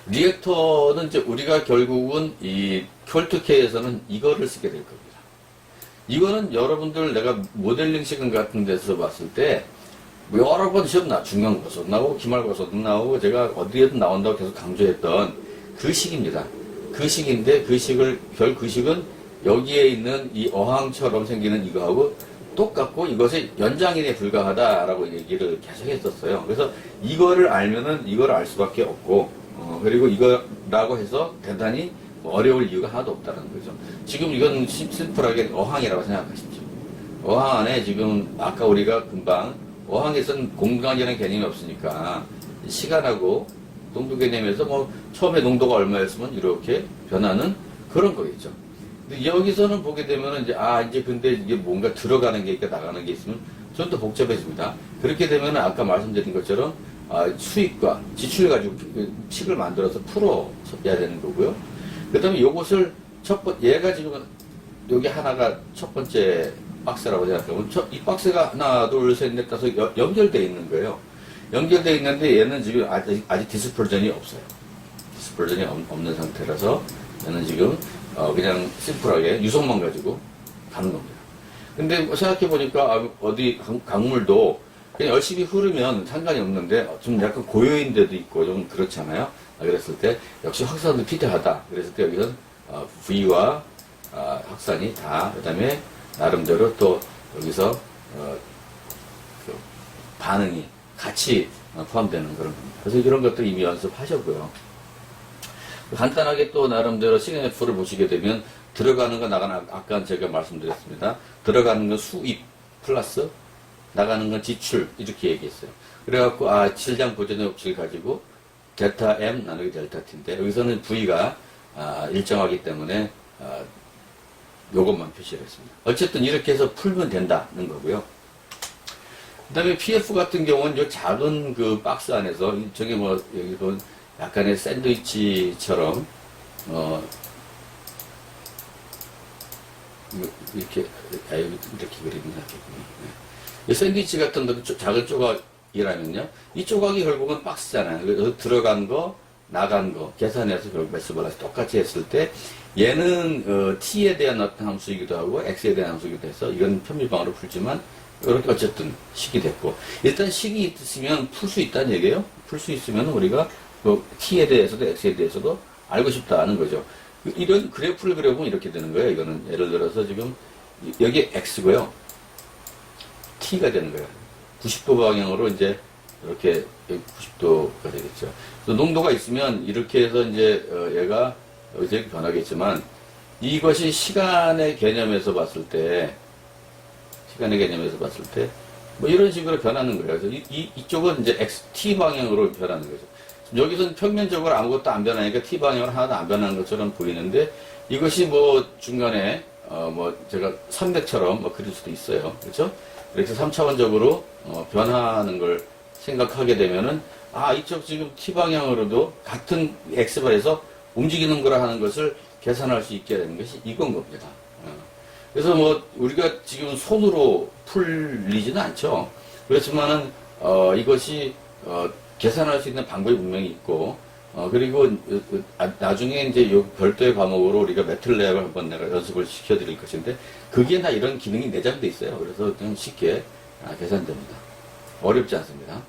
A: 리액터는 이제 우리가 결국은 이 콜2K에서는 이거를 쓰게 될 겁니다. 이거는 여러분들 내가 모델링 시간 같은 데서 봤을 때 여러 번 시험 중간고사도 나오고 기말고사도 나오고 제가 어디에도 나온다고 계속 강조했던 그 식입니다. 그 식인데 그 식은 여기에 있는 이 어항처럼 생기는 이거하고 똑같고 이것의 연장인에 불과하다라고 얘기를 계속 했었어요. 그래서 이거를 알면은 이걸 알 수밖에 없고 그리고 이거라고 해서 대단히 어려울 이유가 하나도 없다는 거죠. 지금 이건 심플하게 어항이라고 생각하십시오. 어항 안에 지금 아까 우리가 금방 어항에서는 공간이라는 개념이 없으니까 시간하고 농도 개념에서 처음에 농도가 얼마였으면 이렇게 변하는 그런 거겠죠. 근데 여기서는 보게 되면은 이제 근데 이게 뭔가 들어가는 게 있고 나가는 게 있으면 좀 더 복잡해집니다. 그렇게 되면은 아까 말씀드린 것처럼 수익과 지출을 가지고 식을 만들어서 풀어야 되는 거고요. 그 다음에 요것을 얘가 지금 여기 하나가 첫 번째 박스라고 생각하면 이 박스가 하나, 둘, 셋, 넷, 다섯 연결되어 있는 거예요. 연결되어 있는데 얘는 지금 아직 디스퍼전이 없어요. 디스퍼전이 없는 상태라서 얘는 지금 그냥 심플하게 유성만 가지고 가는 겁니다. 근데 뭐 생각해보니까 어디 강물도 그냥 열심히 흐르면 상관이 없는데 좀 약간 고요인 데도 있고 좀 그렇잖아요. 그랬을 때 역시 확산도 필요하다. 그랬을 때 여기서 V와 확산이 다 그다음에 나름대로 또 여기서 그 반응이 같이 포함되는 그런 겁니다. 그래서 이런 것들 이미 연습하셨고요. 간단하게 또 나름대로 CNF를 보시게 되면 들어가는 거 나가는 아까 제가 말씀드렸습니다. 들어가는 건 수입 플러스 나가는 건 지출 이렇게 얘기했어요. 그래갖고 질량 보존의 법칙을 가지고 델타 M 나누기 델타 T인데 여기서는 V가 일정하기 때문에 요것만 표시를 했습니다. 어쨌든 이렇게 해서 풀면 된다는 거고요. 그 다음에 PF 같은 경우는 요 작은 그 박스 안에서 저게 뭐 여기 본 약간의 샌드위치처럼 이렇게 이렇게 그리면 낫겠군요. 이 샌드위치 같은 작은 조각이라면요, 이 조각이 결국은 박스잖아요. 그래서 들어간 거, 나간 거 계산해서 결국 매스밸런스 똑같이 했을 때 얘는 t에 대한 어떤 함수이기도 하고 x에 대한 함수이기도 해서 이건 편미방으로 풀지만 이렇게 어쨌든 식이 됐고 일단 식이 있으면 풀 수 있다는 얘기예요. 풀 수 있으면 우리가 t에 대해서도 x에 대해서도 알고 싶다는 거죠. 이런 그래프를 그려보면 이렇게 되는 거예요. 이거는 예를 들어서 지금 여기 x고요. t가 되는 거예요. 90도 방향으로 이제 이렇게 90도가 되겠죠. 그래서 농도가 있으면 이렇게 해서 이제 얘가 이제 변하겠지만 이것이 시간의 개념에서 봤을 때 뭐 이런 식으로 변하는 거예요. 그래서 이쪽은 이제 t 방향으로 변하는 거죠. 여기서는 평면적으로 아무것도 안 변하니까 t 방향으로 하나도 안 변하는 것처럼 보이는데 이것이 뭐 중간에 뭐 제가 산맥처럼 뭐 그릴 수도 있어요. 그렇죠? 그래서 3차원적으로 변하는 걸 생각하게 되면은 이쪽 지금 t 방향으로도 같은 x발에서 움직이는 거라 하는 것을 계산할 수 있게 되는 것이 이건 겁니다. 그래서 뭐 우리가 지금 손으로 풀리지는 않죠. 그렇지만은 이것이 계산할 수 있는 방법이 분명히 있고 그리고 나중에 이제 요 별도의 과목으로 우리가 매틀랩을 한번 내가 연습을 시켜드릴 것인데 그게 다 이런 기능이 내장돼 있어요. 그래서 그냥 쉽게 계산됩니다. 어렵지 않습니다.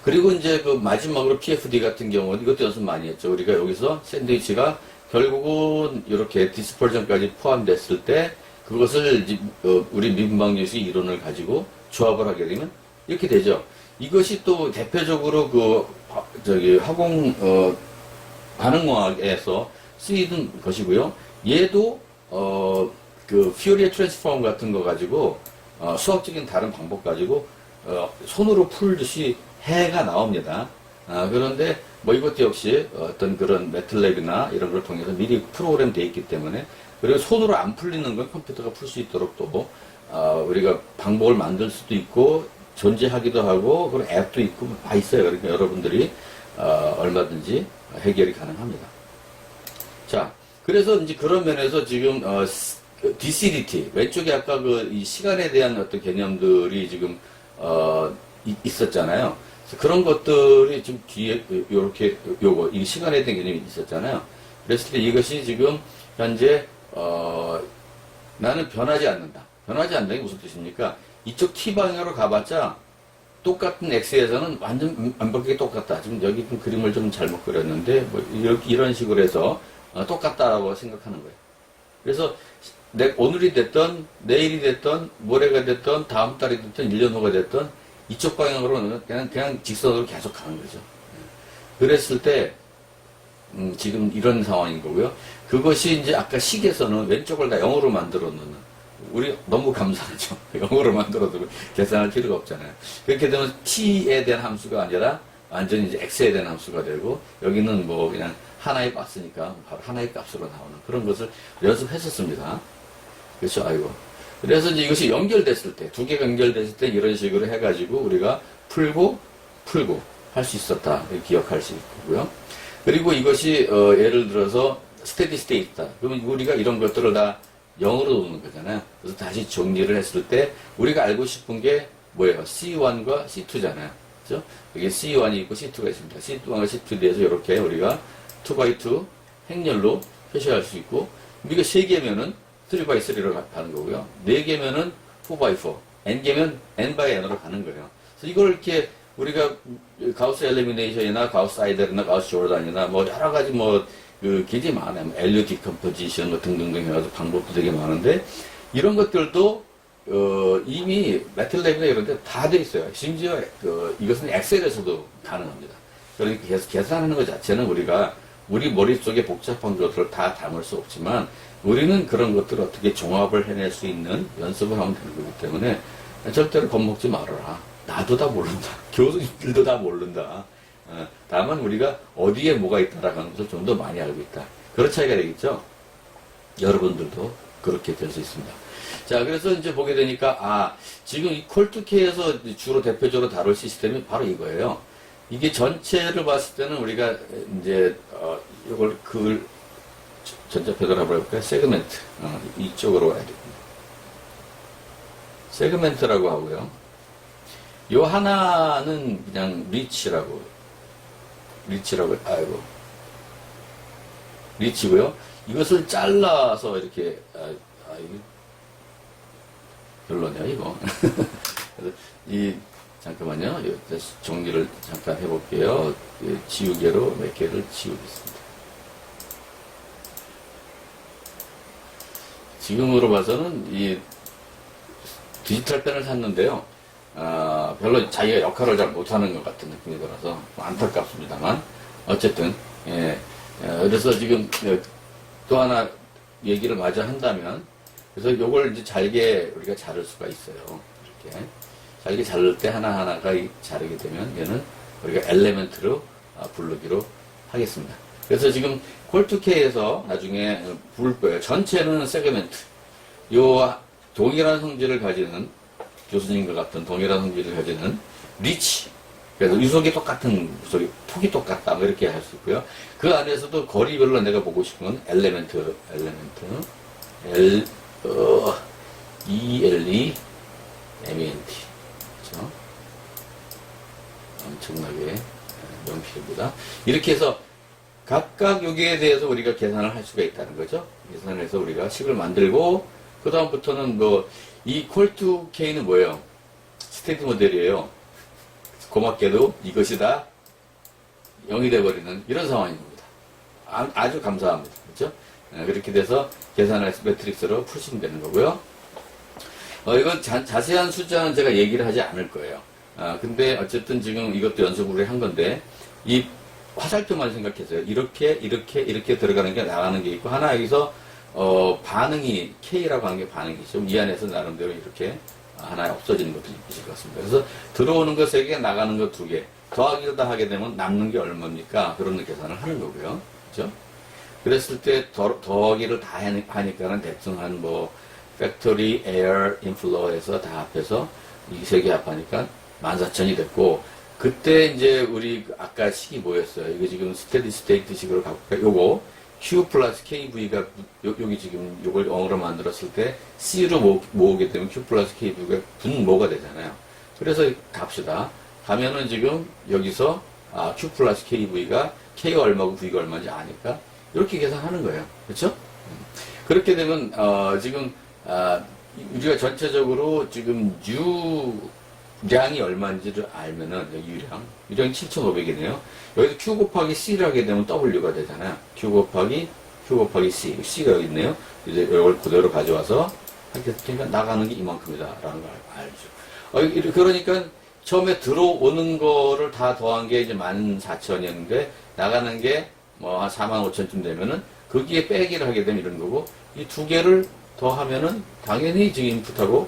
A: 그리고 이제 그 마지막으로 PFD 같은 경우는 이것도 연습 많이 했죠. 우리가 여기서 샌드위치가 결국은 이렇게 디스퍼전까지 포함됐을 때 그것을 이제 우리 미분방정식 이론을 가지고 조합을 하게 되면 이렇게 되죠. 이것이 또 대표적으로 화공 반응공학에서 쓰이는 것이고요. 얘도 그 퓨리에 트랜스폼 같은 거 가지고 수학적인 다른 방법 가지고 손으로 풀듯이 해가 나옵니다. 그런데 뭐 이것도 역시 어떤 그런 매틀랩이나 이런 걸 통해서 미리 프로그램 되어 있기 때문에 그리고 손으로 안 풀리는 건 컴퓨터가 풀 수 있도록 또 우리가 방법을 만들 수도 있고 존재하기도 하고 그리고 앱도 있고 다 있어요. 그러니까 여러분들이 얼마든지 해결이 가능합니다. 자, 그래서 이제 그런 면에서 지금 DCDT 왼쪽에 아까 이 시간에 대한 어떤 개념들이 지금 있었잖아요. 그런 것들이 지금 뒤에 요렇게 이 시간에 대한 개념이 있었잖아요. 그랬을 때 이것이 지금 현재 나는 변하지 않는다. 변하지 않는다는 게 무슨 뜻입니까? 이쪽 t 방향으로 가봤자 똑같은 x에서는 완전 완벽하게 똑같다. 지금 여기 좀 그림을 좀 잘못 그렸는데 뭐 이런 식으로 해서 똑같다라고 생각하는 거예요. 그래서 오늘이 됐던 내일이 됐던 모레가 됐던 다음 달이 됐던 1년 후가 됐던 이쪽 방향으로는 그냥 직선으로 계속 가는 거죠. 그랬을 때 지금 이런 상황인 거고요. 그것이 이제 아까 식에서는 왼쪽을 다 0으로 만들어 놓는 우리 너무 감사하죠. 0으로 만들어도 계산할 필요가 없잖아요. 그렇게 되면 t에 대한 함수가 아니라 완전히 이제 x에 대한 함수가 되고 여기는 뭐 그냥 하나의 박스니까 바로 하나의 값으로 나오는 그런 것을 연습했었습니다. 그렇죠? 아이고. 그래서 이제 이것이 연결됐을 때, 두 개가 연결됐을 때 이런 식으로 해가지고 우리가 풀고 할 수 있었다. 기억할 수 있고요. 그리고 이것이 예를 들어서 스테디 스테이트다. 그러면 우리가 이런 것들을 다 0으로 놓는 거잖아요. 그래서 다시 정리를 했을 때 우리가 알고 싶은 게 뭐예요? C1과 C2잖아요. 그죠? 여기 C1이 있고 C2가 있습니다. C1과 C2에 대해서 이렇게 우리가 2x2 행렬로 표시할 수 있고, 우리가 3개면은 3x3로 가는 거고요. 4개면은 4x4, n개면 n/n으로 가는 거예요. 그래서 이걸 이렇게 우리가 가우스 엘리미네이션이나 가우스 아이델이나 가우스 조르단이나 뭐 여러 가지 뭐 그 굉장히 많아요. LU 디컴포지션 뭐 등등등 해가지고 방법도 되게 많은데, 이런 것들도 이미 매틀랩이나 이런 데 다 돼 있어요. 심지어 이것은 엑셀에서도 가능합니다. 그러니까 계산하는 것 자체는 우리 머릿속에 복잡한 것들을 다 담을 수 없지만, 우리는 그런 것들을 어떻게 종합을 해낼 수 있는 연습을 하면 되는 거기 때문에 절대로 겁먹지 말아라. 나도 다 모른다. 교수님들도 다 모른다. 다만 우리가 어디에 뭐가 있다라는 것을 좀 더 많이 알고 있다. 그런 차이가 되겠죠? 여러분들도 그렇게 될 수 있습니다. 자, 그래서 이제 보게 되니까, 지금 이 콜투케에서 주로 대표적으로 다룰 시스템이 바로 이거예요. 이게 전체를 봤을 때는 우리가 이제, 이걸 전자표를 한번 해볼까요? 세그멘트. 이쪽으로 와야 됩니다. 세그멘트라고 하고요. 요 하나는 그냥 리치고요. 이것을 잘라서 이렇게, 이거 별로네요, 이거. 그래서 잠깐만요. 다시 정리를 잠깐 해볼게요. 지우개로 몇 개를 지우겠습니다. 지금으로 봐서는 이 디지털 펜을 샀는데요. 별로 자기가 역할을 잘 못하는 것 같은 느낌이 들어서 안타깝습니다만, 어쨌든, 그래서 지금 또 하나 얘기를 마저 한다면, 그래서 요걸 이제 잘게 우리가 자를 수가 있어요. 이렇게. 잘게 자를 때 하나하나가 자르게 되면 얘는 우리가 엘레멘트로 부르기로 하겠습니다. 그래서 지금 콜2K에서 나중에 부를 거예요. 전체는 세그멘트. 요 동일한 성질을 가지는 교수님과 같은 동일한 성질을 가지는 리치. 그래서 유속이 똑같은, 폭이 똑같다. 뭐 이렇게 할 수 있고요. 그 안에서도 거리별로 내가 보고 싶은 건 엘레멘트. ELE, MENT. 그렇죠? 엄청나게 명필입니다. 이렇게 해서 각각 여기에 대해서 우리가 계산을 할 수가 있다는 거죠. 계산해서 우리가 식을 만들고, 그 다음부터는 이 콜2K는 뭐예요? 스테이트 모델이에요. 고맙게도 이것이 다 0이 돼버리는 이런 상황인 겁니다. 아주 감사합니다. 그렇죠? 그렇게 돼서 계산을 해서 매트릭스로 푸시면 되는 거고요. 이건 자세한 숫자는 제가 얘기를 하지 않을 거예요. 근데 어쨌든 지금 이것도 연습을 한 건데, 이 화살표만 생각해서요. 이렇게 들어가는 게 나가는 게 있고, 하나 여기서 반응이 K라고 하는 게 반응이죠. 이 안에서 나름대로 이렇게 하나 없어지는 것도 있을 것 같습니다. 그래서 들어오는 거 3개, 나가는 거 2개. 더하기를 다 하게 되면 남는 게 얼마입니까? 그런 계산을 하는 거고요. 그죠? 그랬을 때 더하기를 다 하니까는 대충 팩토리, 에어, 인플로에서 다 합해서 이 3개 합하니까 14,000이 됐고, 그때 이제 우리 아까 식이 뭐였어요? 이거 지금 스테디 스테이트 식으로 갖고, 요거 Q 플러스 KV가 여기 지금 요걸 영어로 만들었을 때 C로 모으게 되면 Q 플러스 KV가 분모가 되잖아요. 그래서 갑시다. 가면은 지금 여기서 Q 플러스 KV가 K가 얼마고 V가 얼마인지 아니까 이렇게 계산하는 거예요. 그렇죠? 그렇게 되면 지금 우리가 전체적으로 지금 유량이 얼마인지를 알면은, 유량이 7,500이네요. 여기서 Q 곱하기 C를 하게 되면 W가 되잖아요. Q 곱하기 C. C가 여기 있네요. 이제 이걸 그대로 가져와서 하게 되니까 나가는 게 이만큼이다. 라는 걸 알죠. 그러니까 처음에 들어오는 거를 다 더한 게 이제 14,000이었는데, 나가는 게 한 45,000쯤 되면은, 거기에 빼기를 하게 되면 이런 거고, 이 2개를 더하면은 당연히 지금 인풋하고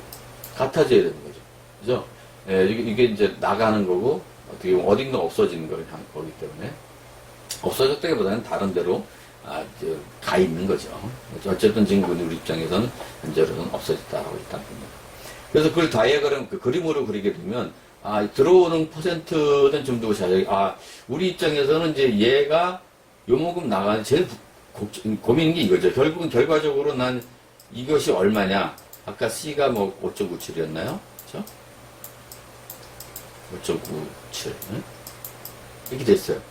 A: 같아져야 되는 거죠. 그죠? 이게 이제 나가는 거고, 어떻게 보면 어딘가 없어지는 거기 때문에, 없어졌다기보다는 다른 데로 가 있는 거죠. 어쨌든 지금 우리 입장에서는 현재로는 없어졌다라고 일단 봅니다. 그래서 그걸 다이어그램, 그림으로 그리게 되면, 들어오는 퍼센트는 좀 더 자세히, 우리 입장에서는 이제 얘가 요만큼 나가는 제일 고민인 게 이거죠. 결국은 결과적으로 난 이것이 얼마냐. 아까 C가 5.97이었나요? 그렇죠? 5.97 이렇게 됐어요.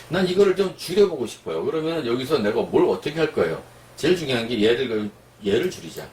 A: 난 이거를 좀 줄여보고 싶어요. 그러면 여기서 내가 뭘 어떻게 할 거예요? 제일 중요한 게 얘를 줄이자.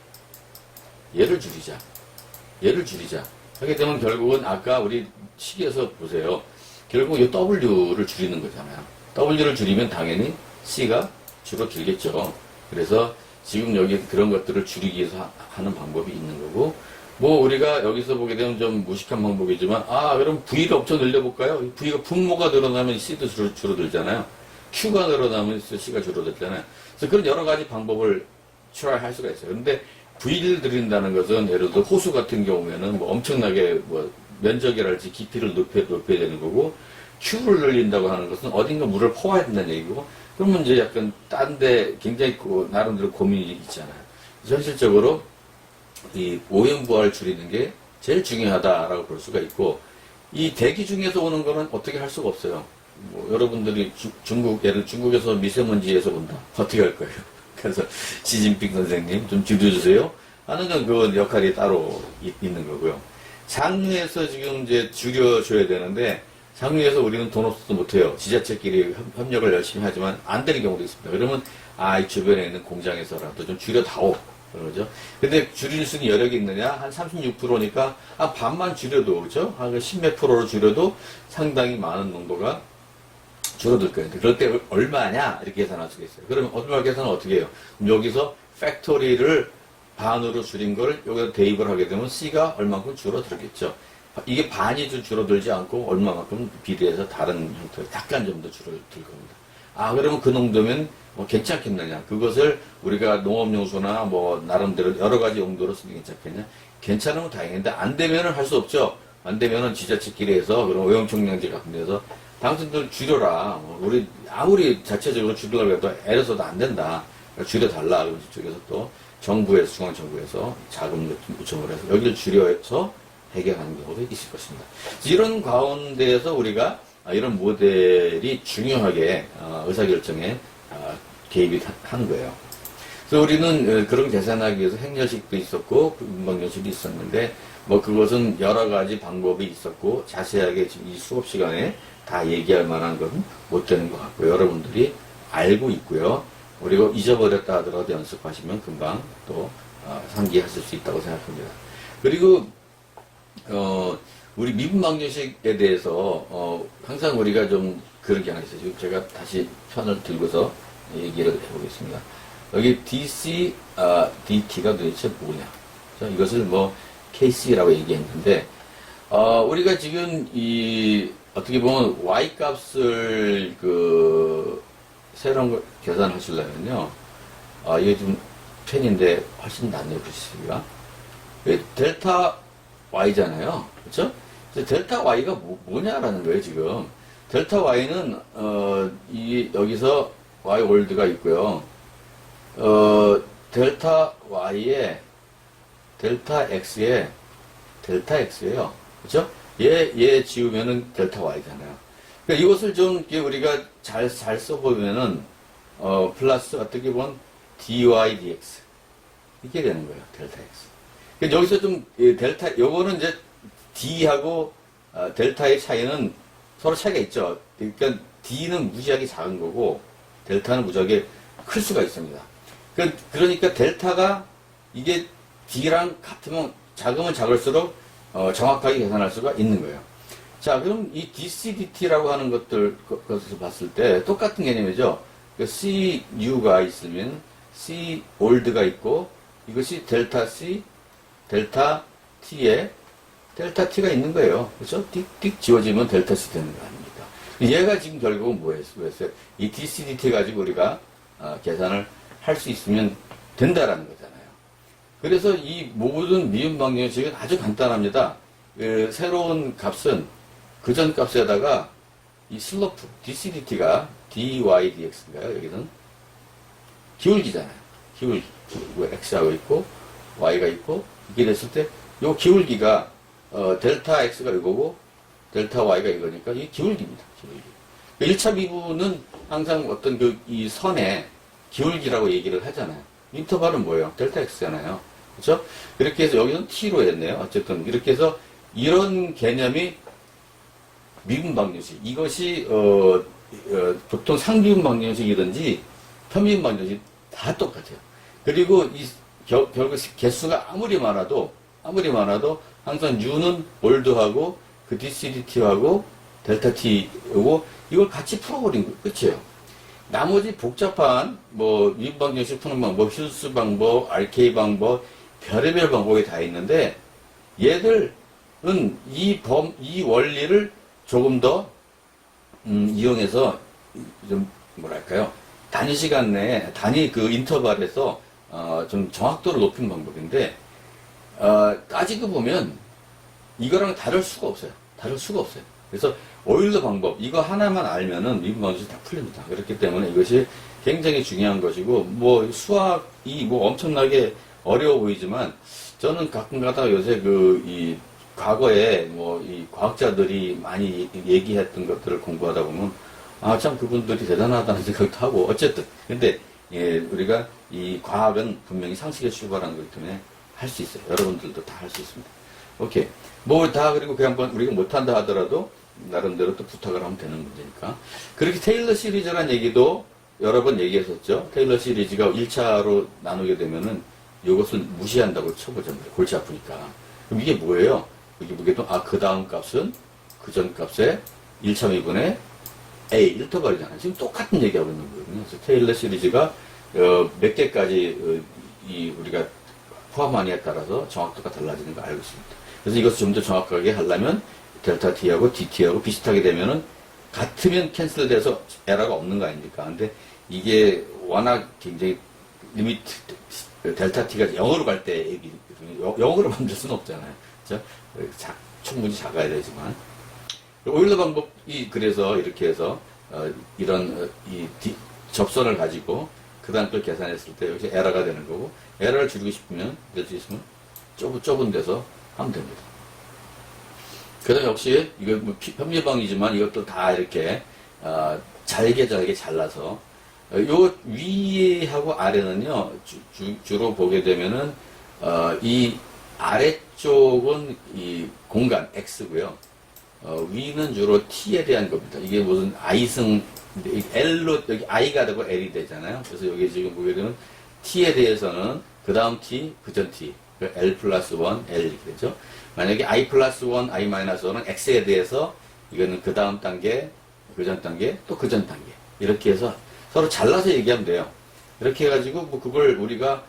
A: 얘를 줄이자. 하게 되면 결국은 아까 우리 식에서 보세요. 결국 이 W를 줄이는 거잖아요. W를 줄이면 당연히 C가 줄어들겠죠. 그래서 지금 여기 그런 것들을 줄이기 위해서 하는 방법이 있는 거고, 뭐 우리가 여기서 보게 되면 좀 무식한 방법이지만, 그럼 V를 엄청 늘려볼까요? V가 분모가 늘어나면 C도 줄어들잖아요. Q가 늘어나면 C가 줄어들잖아요. 그래서 그런 여러 가지 방법을 try 할 수가 있어요. 근데 V를 늘린다는 것은 예를 들어 호수 같은 경우에는 뭐 엄청나게 뭐 면적이랄지 깊이를 높여야 되는 거고, Q를 늘린다고 하는 것은 어딘가 물을 퍼와야 된다는 얘기고, 그러면 이제 약간 딴 데 굉장히 나름대로 고민이 있잖아요. 현실적으로 이 오염부하를 줄이는 게 제일 중요하다라고 볼 수가 있고, 이 대기 중에서 오는 거는 어떻게 할 수가 없어요. 뭐 여러분들이 중국에서 미세먼지에서 온다. 어떻게 할 거예요? 그래서 시진핑 선생님 좀 줄여주세요 하는 건 그 역할이 따로 있는 거고요. 상류에서 지금 이제 줄여줘야 되는데, 상류에서 우리는 돈 없어도 못해요. 지자체끼리 협력을 열심히 하지만 안 되는 경우도 있습니다. 그러면 이 주변에 있는 공장에서라도 좀 줄여다오. 그러죠. 근데 줄일 수 있는 여력이 있느냐? 한 36%니까 반만 줄여도, 그죠? 한 10몇 프로로 줄여도 상당히 많은 농도가 줄어들 거예요. 그럴 때 얼마냐? 이렇게 계산할 수가 있어요. 그러면 얼마 계산은 어떻게 해요? 그럼 여기서 팩토리를 반으로 줄인 걸 여기다 대입을 하게 되면 C가 얼마만큼 줄어들겠죠. 이게 반이 줄어들지 않고 얼마만큼 비례해서 다른 형태로 약간 좀 더 줄어들 겁니다. 그러면 그 농도면 뭐 괜찮겠느냐? 그것을 우리가 농업용수나 뭐 나름대로 여러 가지 용도로 쓰기 괜찮겠냐? 괜찮으면 다행인데 안 되면은 할 수 없죠. 안 되면은 지자체끼리 해서 그런 오염청량제 같은 데서 당신들 줄여라. 우리 아무리 자체적으로 줄이려고 해도 애려서도 안 된다. 줄여달라. 그럼 이쪽에서 또 정부에서 중앙정부에서 자금 요청을 해서 여기를 줄여서 해결하는 경우도 있을 것입니다. 이런 가운데에서 우리가 이런 모델이 중요하게 의사결정에 개입이 하는 거예요. 그래서 우리는 그런 계산하기 위해서 행렬식도 있었고 분방정식도 있었는데, 뭐 그것은 여러 가지 방법이 있었고 자세하게 지금 이 수업 시간에 다 얘기할 만한 건 못 되는 것 같고요. 여러분들이 알고 있고요. 그리고 잊어버렸다 하더라도 연습하시면 금방 또 상기하실 수 있다고 생각합니다. 그리고 우리 미분방정식에 대해서 항상 우리가 좀 그런 게 하나 있어요. 지금 제가 다시 편을 들고서 얘기를 해보겠습니다. 여기 DC, DT가 도대체 뭐냐? 이것을 뭐 KC라고 얘기했는데, 우리가 지금 어떻게 보면 Y 값을 새로운 걸 계산하시려면요, 이게 좀 펜인데 훨씬 낫네요, 글씨가. 델타 Y잖아요. 그쵸? 델타 Y가 뭐냐라는 거예요, 지금. 델타 Y는, 여기서 Y 올드가 있고요. 델타 Y에, 델타 X에, 델타 X예요. 그쵸? 얘 지우면은 델타 Y잖아요. 그러니까 이것을 좀 우리가 잘 써보면은, 플러스 어떻게 보면 dy dx. 이렇게 되는 거예요, 델타 X. 그러니까 여기서 좀, 요거는 이제 D하고 델타의 차이는 서로 차이가 있죠. 그러니까 D는 무지하게 작은 거고, 델타는 무지하게 클 수가 있습니다. 그러니까 델타가 이게 D랑 같으면 작으면 작을수록 정확하게 계산할 수가 있는 거예요. 자, 그럼 이 DCDT라고 하는 것에서 봤을 때 똑같은 개념이죠. CU가 있으면 C 올드가 있고, 이것이 델타 C, 델타 T에 델타 T가 있는 거예요. 그렇죠? 띡띡 지워지면 델타 C 되는 거 아닙니까? 얘가 지금 결국은 뭐였어요? 이 DCDT 가지고 우리가 계산을 할 수 있으면 된다라는 거잖아요. 그래서 이 모든 미분 방정식은 아주 간단합니다. 새로운 값은 그전 값에다가 이 슬로프, DCDT가 dy dx인가요? 여기는 기울기잖아요. 기울기. x하고 있고 y가 있고, 이게 됐을 때 요 기울기가 델타 x가 이거고 델타 y가 이거니까 이게 기울기입니다. 기울기. 1차 미분은 항상 어떤 이 선의 기울기라고 얘기를 하잖아요. 인터벌은 뭐예요? 델타 x잖아요. 그렇죠? 이렇게 해서 여기는 t로 했네요. 어쨌든 이렇게 해서 이런 개념이 미분 방정식. 이것이, 보통 상비분 방정식이든지 편비분 방정식 다 똑같아요. 그리고 결국 개수가 아무리 많아도 항상 U는 올드하고 그 DCDT하고 델타 T고 이걸 같이 풀어버린 거 끝이에요. 나머지 복잡한 미분 방정식 푸는 방법, 휴스 방법, RK 방법, 별의별 방법이 다 있는데 얘들은 이 원리를 조금 더 이용해서 좀 뭐랄까요, 단위 시간 내에 단위 그 인터벌에서 좀 정확도를 높이는 방법인데 따지고 보면 이거랑 다를 수가 없어요. 그래서 오일러 방법 이거 하나만 알면은 미분 방정식 다 풀립니다. 그렇기 때문에 이것이 굉장히 중요한 것이고 수학이 엄청나게 어려워 보이지만 저는 가끔가다 요새 이 과거에 이 과학자들이 많이 얘기했던 것들을 공부하다 보면 참 그분들이 대단하다는 생각도 하고 어쨌든 근데 우리가 이 과학은 분명히 상식에 출발하는 거기 때문에 할 수 있어요. 여러분들도 다 할 수 있습니다. 오케이. 그리고 그냥 우리가 못한다 하더라도 나름대로 또 부탁을 하면 되는 문제니까. 그렇게 테일러 시리즈란 얘기도 여러 번 얘기했었죠. 테일러 시리즈가 1차로 나누게 되면은 이것을 무시한다고 쳐보자면 골치 아프니까. 그럼 이게 뭐예요? 이게 뭐게도 그 다음 값은 그 전 값에 1차 미분의 A 인터벌이잖아요. 지금 똑같은 얘기하고 있는 거거든요. 그래서 테일러 시리즈가 몇 개까지 우리가 포함하느냐에 따라서 정확도가 달라지는 거 알고 있습니다. 그래서 이것을 좀 더 정확하게 하려면 델타 T하고 DT하고 비슷하게 되면은 같으면 캔슬돼서 에러가 없는 거 아닙니까? 근데 이게 워낙 굉장히 리미트 델타 T가 0으로 갈 때 얘기 0으로 만들 수는 없잖아요. 그렇죠? 충분히 작아야 되지만 오일러 방법이 그래서 이렇게 해서 이런 접선을 가지고 그 다음 걸 계산했을 때 여기서 에러가 되는 거고 에러를 줄이고 싶으면 좁은 데서 하면 됩니다. 그 다음 역시 이거 편미방이지만 이것도 다 이렇게 잘게 잘라서 요 위하고 아래는요 주로 보게 되면은 이 아래쪽은 이 공간 X고요. 위는 주로 T에 대한 겁니다. 이게 무슨 I승 L로 여기 I가 되고 L이 되잖아요. 그래서 여기 지금 보게 되면 T에 대해서는 그 다음 T, 그 전 T, L 플러스 1, L 이렇게 되죠. 만약에 I 플러스 1, I 마이너스 1은 X에 대해서 이거는 그 다음 단계, 그 전 단계, 또 그 전 단계 이렇게 해서 서로 잘라서 얘기하면 돼요. 이렇게 해가지고 그걸 우리가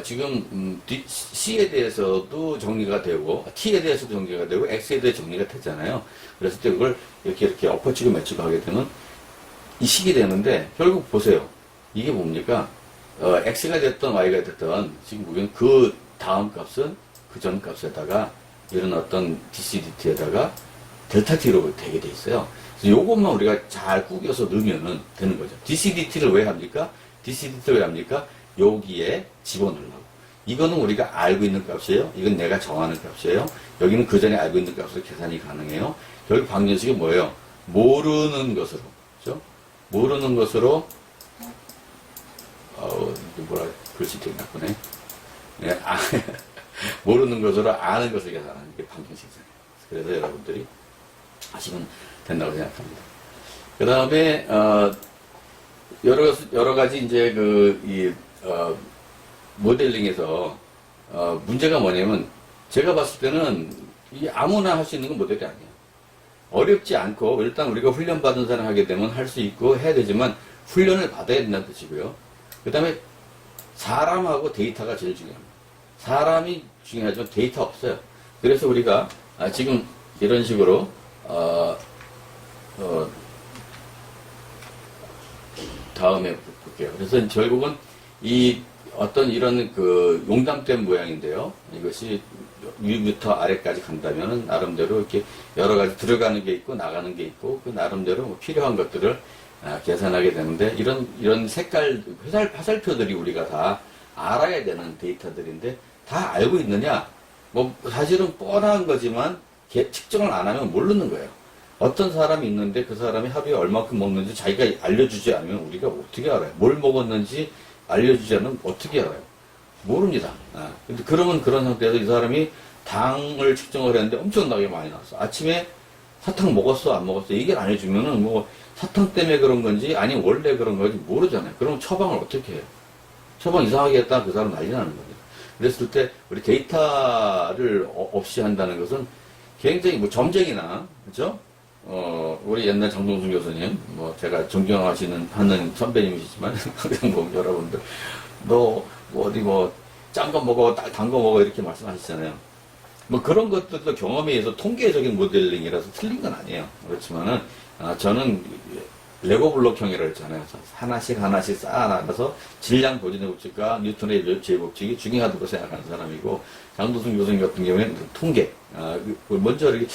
A: 지금 C에 대해서도 정리가 되고 T에 대해서도 정리가 되고 X에 대해 정리가 되잖아요. 그래서 그걸 이렇게 엎어치고 맺히고 하게 되면 이 식이 되는데 결국 보세요. 이게 뭡니까? X가 됐던 Y가 됐던 지금 보면 그 다음 값은 그 전 값에다가 이런 어떤 DCDT에다가 델타 T로 되게 돼 있어요. 그래서 요것만 우리가 잘 꾸겨서 넣으면 되는 거죠. DCDT를 왜 합니까? DCDT를 왜 합니까? 여기에 집어넣으려고. 이거는 우리가 알고 있는 값이에요. 이건 내가 정하는 값이에요. 여기는 그 전에 알고 있는 값으로 계산이 가능해요. 결국 방정식이 뭐예요? 모르는 것으로. 그죠? 모르는 것으로, 글씨 되게 나쁘네. 네, 모르는 것으로 아는 것을 계산하는 게 방정식이잖아요. 그래서 여러분들이 하시면 된다고 생각합니다. 그 다음에, 여러 가지 이제 모델링에서 문제가 뭐냐면 제가 봤을 때는 이 아무나 할 수 있는 건 모델이 아니에요. 어렵지 않고 일단 우리가 훈련 받은 사람 하게 되면 할 수 있고 해야 되지만 훈련을 받아야 된다는 뜻이고요. 그 다음에 사람하고 데이터가 제일 중요합니다. 사람이 중요하지만 데이터 없어요. 그래서 우리가 지금 이런 식으로 다음에 볼게요. 그래서 결국은 이 어떤 이런 용담된 모양인데요. 이것이 위부터 아래까지 간다면은 나름대로 이렇게 여러 가지 들어가는 게 있고 나가는 게 있고 그 나름대로 필요한 것들을 계산하게 되는데 이런 색깔 화살표들이 우리가 다 알아야 되는 데이터들인데 다 알고 있느냐? 사실은 뻔한 거지만 측정을 안 하면 모르는 거예요. 어떤 사람이 있는데 그 사람이 하루에 얼마큼 먹는지 자기가 알려주지 않으면 우리가 어떻게 알아요? 뭘 먹었는지 알려주지 않으면 어떻게 알아요? 모릅니다. 근데 그러면 그런 상태에서 이 사람이 당을 측정을 했는데 엄청나게 많이 나왔어. 아침에 사탕 먹었어, 안 먹었어? 얘기를 안 해주면은 뭐 사탕 때문에 그런 건지 아니면 원래 그런 건지 모르잖아요. 그럼 처방을 어떻게 해요? 처방 이상하게 했다 그 사람 난리 나는 거죠. 그랬을 때 우리 데이터를 없이 한다는 것은 굉장히 뭐 점쟁이나 그죠? 우리 옛날 장동순 교수님, 뭐 제가 존경하시는 하는 선배님이시지만 항상 보면 여러분들 너 뭐 어디 뭐 짠 거 먹어, 단 거 먹어 이렇게 말씀하시잖아요. 뭐 그런 것들도 경험에 의해서 통계적인 모델링이라서 틀린 건 아니에요. 그렇지만은 저는 레고 블록형이라고 했잖아요. 하나씩 하나씩 쌓아나가서 질량 보존의 법칙과 뉴턴의 제법칙이 중요하다고 생각하는 사람이고, 장도순 교수님 같은 경우에는 통계, 먼저 이렇게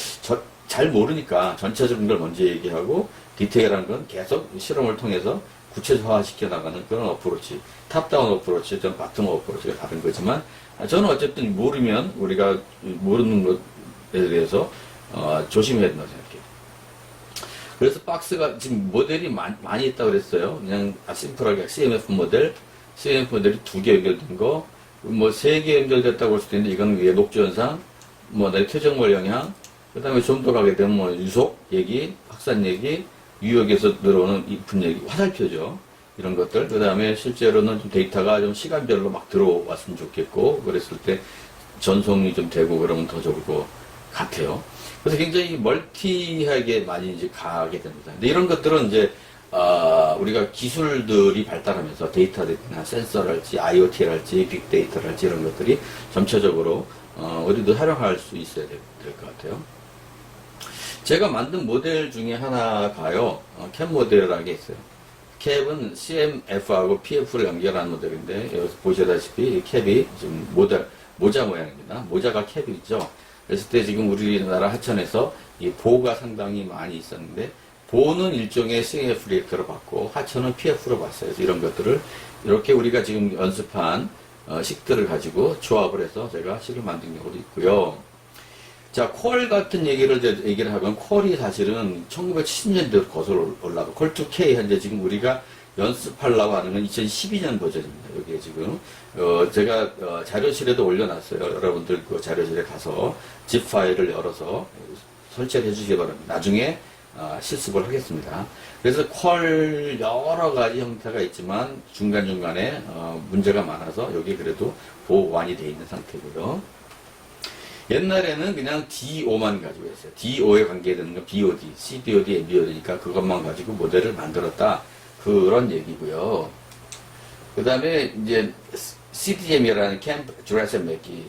A: 잘 모르니까 전체적인 걸 먼저 얘기하고 디테일한 건 계속 실험을 통해서 구체화시켜 나가는 그런 어프로치, 탑다운 어프로치, 저는 바텀 어프로치가 다른 거지만, 저는 어쨌든 모르면 우리가 모르는 것에 대해서 조심해야 된다고 생각해요. 그래서 박스가 지금 모델이 많이 있다고 그랬어요. 그냥 심플하게 CMF 모델, CMF 모델이 2개 연결된 거, 뭐 3개 연결됐다고 볼 수도 있는데 이건 위에 녹조 현상, 뭐 퇴적물 영향, 그 다음에 좀 더 가게 되면 뭐 유속 얘기, 확산 얘기, 유역에서 들어오는 이쁜 얘기, 화살표죠. 이런 것들. 그 다음에 실제로는 좀 데이터가 좀 시간별로 막 들어왔으면 좋겠고, 그랬을 때 전송이 좀 되고 그러면 더 좋을 것 같아요. 그래서 굉장히 멀티하게 많이 이제 가게 됩니다. 근데 이런 것들은 이제, 우리가 기술들이 발달하면서 데이터나 센서랄지, IoT랄지, 빅데이터랄지 이런 것들이 점차적으로, 우리도 활용할 수 있어야 될 것 같아요. 제가 만든 모델 중에 하나가요, 캡 모델이라는 게 있어요. 캡은 CMF하고 PF를 연결한 모델인데, 여기서 보시다시피 이 캡이 지금 모자 모양입니다. 모자가 캡이 있죠. 그랬을 때 지금 우리나라 하천에서 이 보가 상당히 많이 있었는데, 보는 일종의 CMF 리액터로 봤고, 하천은 PF로 봤어요. 그래서 이런 것들을, 이렇게 우리가 지금 연습한 식들을 가지고 조합을 해서 제가 식을 만든 경우도 있고요. 자, 퀄 같은 얘기를 하면, 퀄이 사실은 1970년대로 거슬러 올라가. 퀄2K 현재 지금 우리가 연습하려고 하는 건 2012년 버전입니다. 여기에 지금, 제가, 자료실에도 올려놨어요. 여러분들 그 자료실에 가서 zip 파일을 열어서 설치해 주시기 바랍니다. 나중에, 실습을 하겠습니다. 그래서 퀄 여러 가지 형태가 있지만 중간중간에, 문제가 많아서 여기 그래도 보완이 되어 있는 상태고요. 옛날에는 그냥 DO만 가지고 했어요. DO에 관계되는 건 BOD, CBOD, MBOD니까 그것만 가지고 모델을 만들었다. 그런 얘기고요. 그 다음에 이제 CDM이라는 캠프 드레센 맥기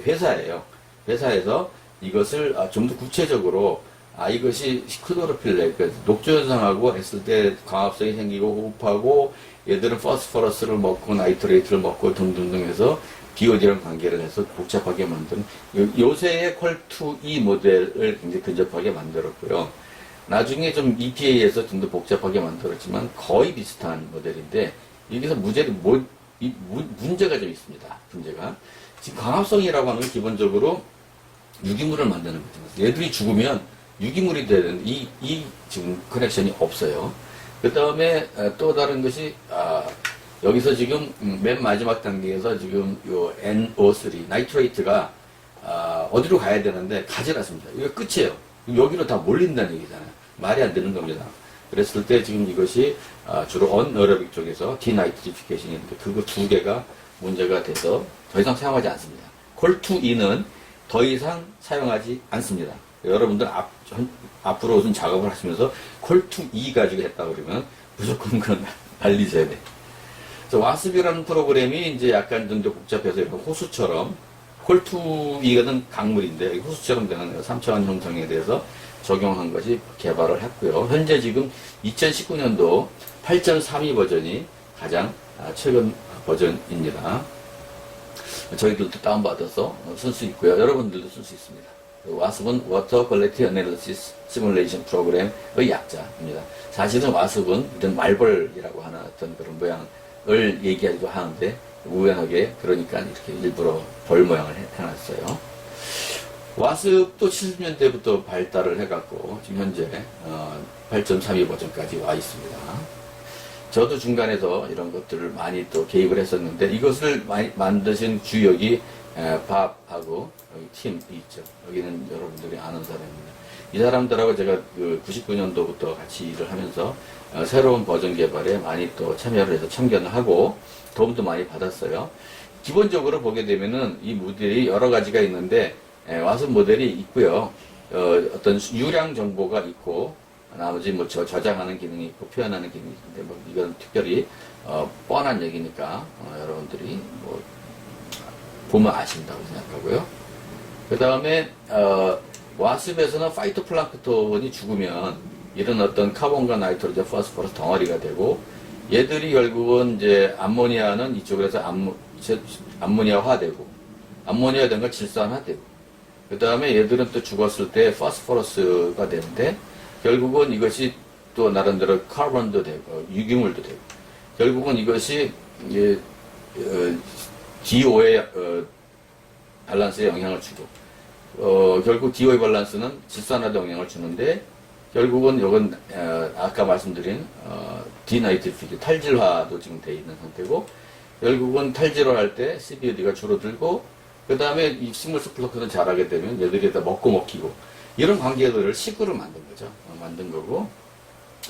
A: 회사예요. 회사에서 이것을 좀 더 구체적으로 이것이 클로로필레, 녹조 현상하고 했을 때 광합성이 생기고 호흡하고 얘들은 포스포러스를 먹고 나이트레이트를 먹고 등등등 해서 BOD랑 관계를 해서 복잡하게 만든 요새의 퀄2E 모델을 굉장히 근접하게 만들었고요. 나중에 좀 EPA에서 좀 더 복잡하게 만들었지만 거의 비슷한 모델인데 여기서 문제가 좀 있습니다. 문제가 지금 광합성이라고 하는 건 기본적으로 유기물을 만드는 거죠. 얘들이 죽으면 유기물이 되는 이 지금 커넥션이 없어요. 그 다음에 또 다른 것이 여기서 지금 맨 마지막 단계에서 지금 요 NO3 나이트레이트가 어디로 가야 되는데 가지 않습니다. 이거 끝이에요. 여기로 다 몰린다는 얘기잖아요. 말이 안 되는 겁니다. 그랬을 때 지금 이것이 주로 언어러빅 쪽에서 디나이트리피케이션인데 그거 2개가 문제가 돼서 더 이상 사용하지 않습니다. 콜2E는 더 이상 사용하지 않습니다. 여러분들 앞으로 무슨 작업을 하시면서 콜2E 가지고 했다 그러면 무조건 그건 날리셔야 돼. 와스비라는 프로그램이 이제 약간 좀 더 복잡해서 이렇게 호수처럼 콜2E는 강물인데 호수처럼 되는 3차원 형성에 대해서 적용한 것이 개발을 했고요. 현재 지금 2019년도 8.32 버전이 가장 최근 버전입니다. 저희들도 다운받아서 쓸 수 있고요. 여러분들도 쓸 수 있습니다. 와습은 Water Quality Analysis Simulation Program의 약자입니다. 사실은 와습은 이런 말벌이라고 하는 어떤 그런 모양을 얘기하기도 하는데 우연하게 그러니까 이렇게 일부러 벌 모양을 해놨어요. 와습도 70년대부터 발달을 해갖고 지금 현재 8.32 버전까지 와 있습니다. 저도 중간에서 이런 것들을 많이 또 개입을 했었는데 이것을 많이 만드신 주역이 밥하고 여기 팀이 있죠. 여기는 여러분들이 아는 사람입니다. 이 사람들하고 제가 그 99년도부터 같이 일을 하면서 새로운 버전 개발에 많이 또 참여를 해서 참견을 하고 도움도 많이 받았어요. 기본적으로 보게 되면은 이 모델이 여러 가지가 있는데 와슨 모델이 있고요. 어떤 유량 정보가 있고 나머지 뭐 저장하는 기능이 있고 표현하는 기능이 있는데 뭐 이건 특별히 뻔한 얘기니까 여러분들이 뭐 보면 아신다고 생각하고요. 그 다음에 와습에서는 파이토플랑크톤이 죽으면 이런 어떤 카본과 나이트로젠, 포스포러스 덩어리가 되고 얘들이 결국은 이제 암모니아는 이쪽에서 암모니아화되고 암모니아된 걸 질산화되고 그 다음에 얘들은 또 죽었을 때 포스포러스가 되는데 결국은 이것이 또 나름대로 카본도 되고 유기물도 되고 결국은 이것이 이제 DO의 밸런스에 영향을 주고 결국 DO의 밸런스는 질산화도 영향을 주는데 결국은 이건 아까 말씀드린 디나이트리피케이션 탈질화도 지금 돼 있는 상태고 결국은 탈질화 할 때 CBOD가 줄어들고 그 다음에 이 식물성 플라크톤 자라게 되면 얘들이 다 먹고 먹히고 이런 관계들을 식으로 만든 거죠. 만든 거고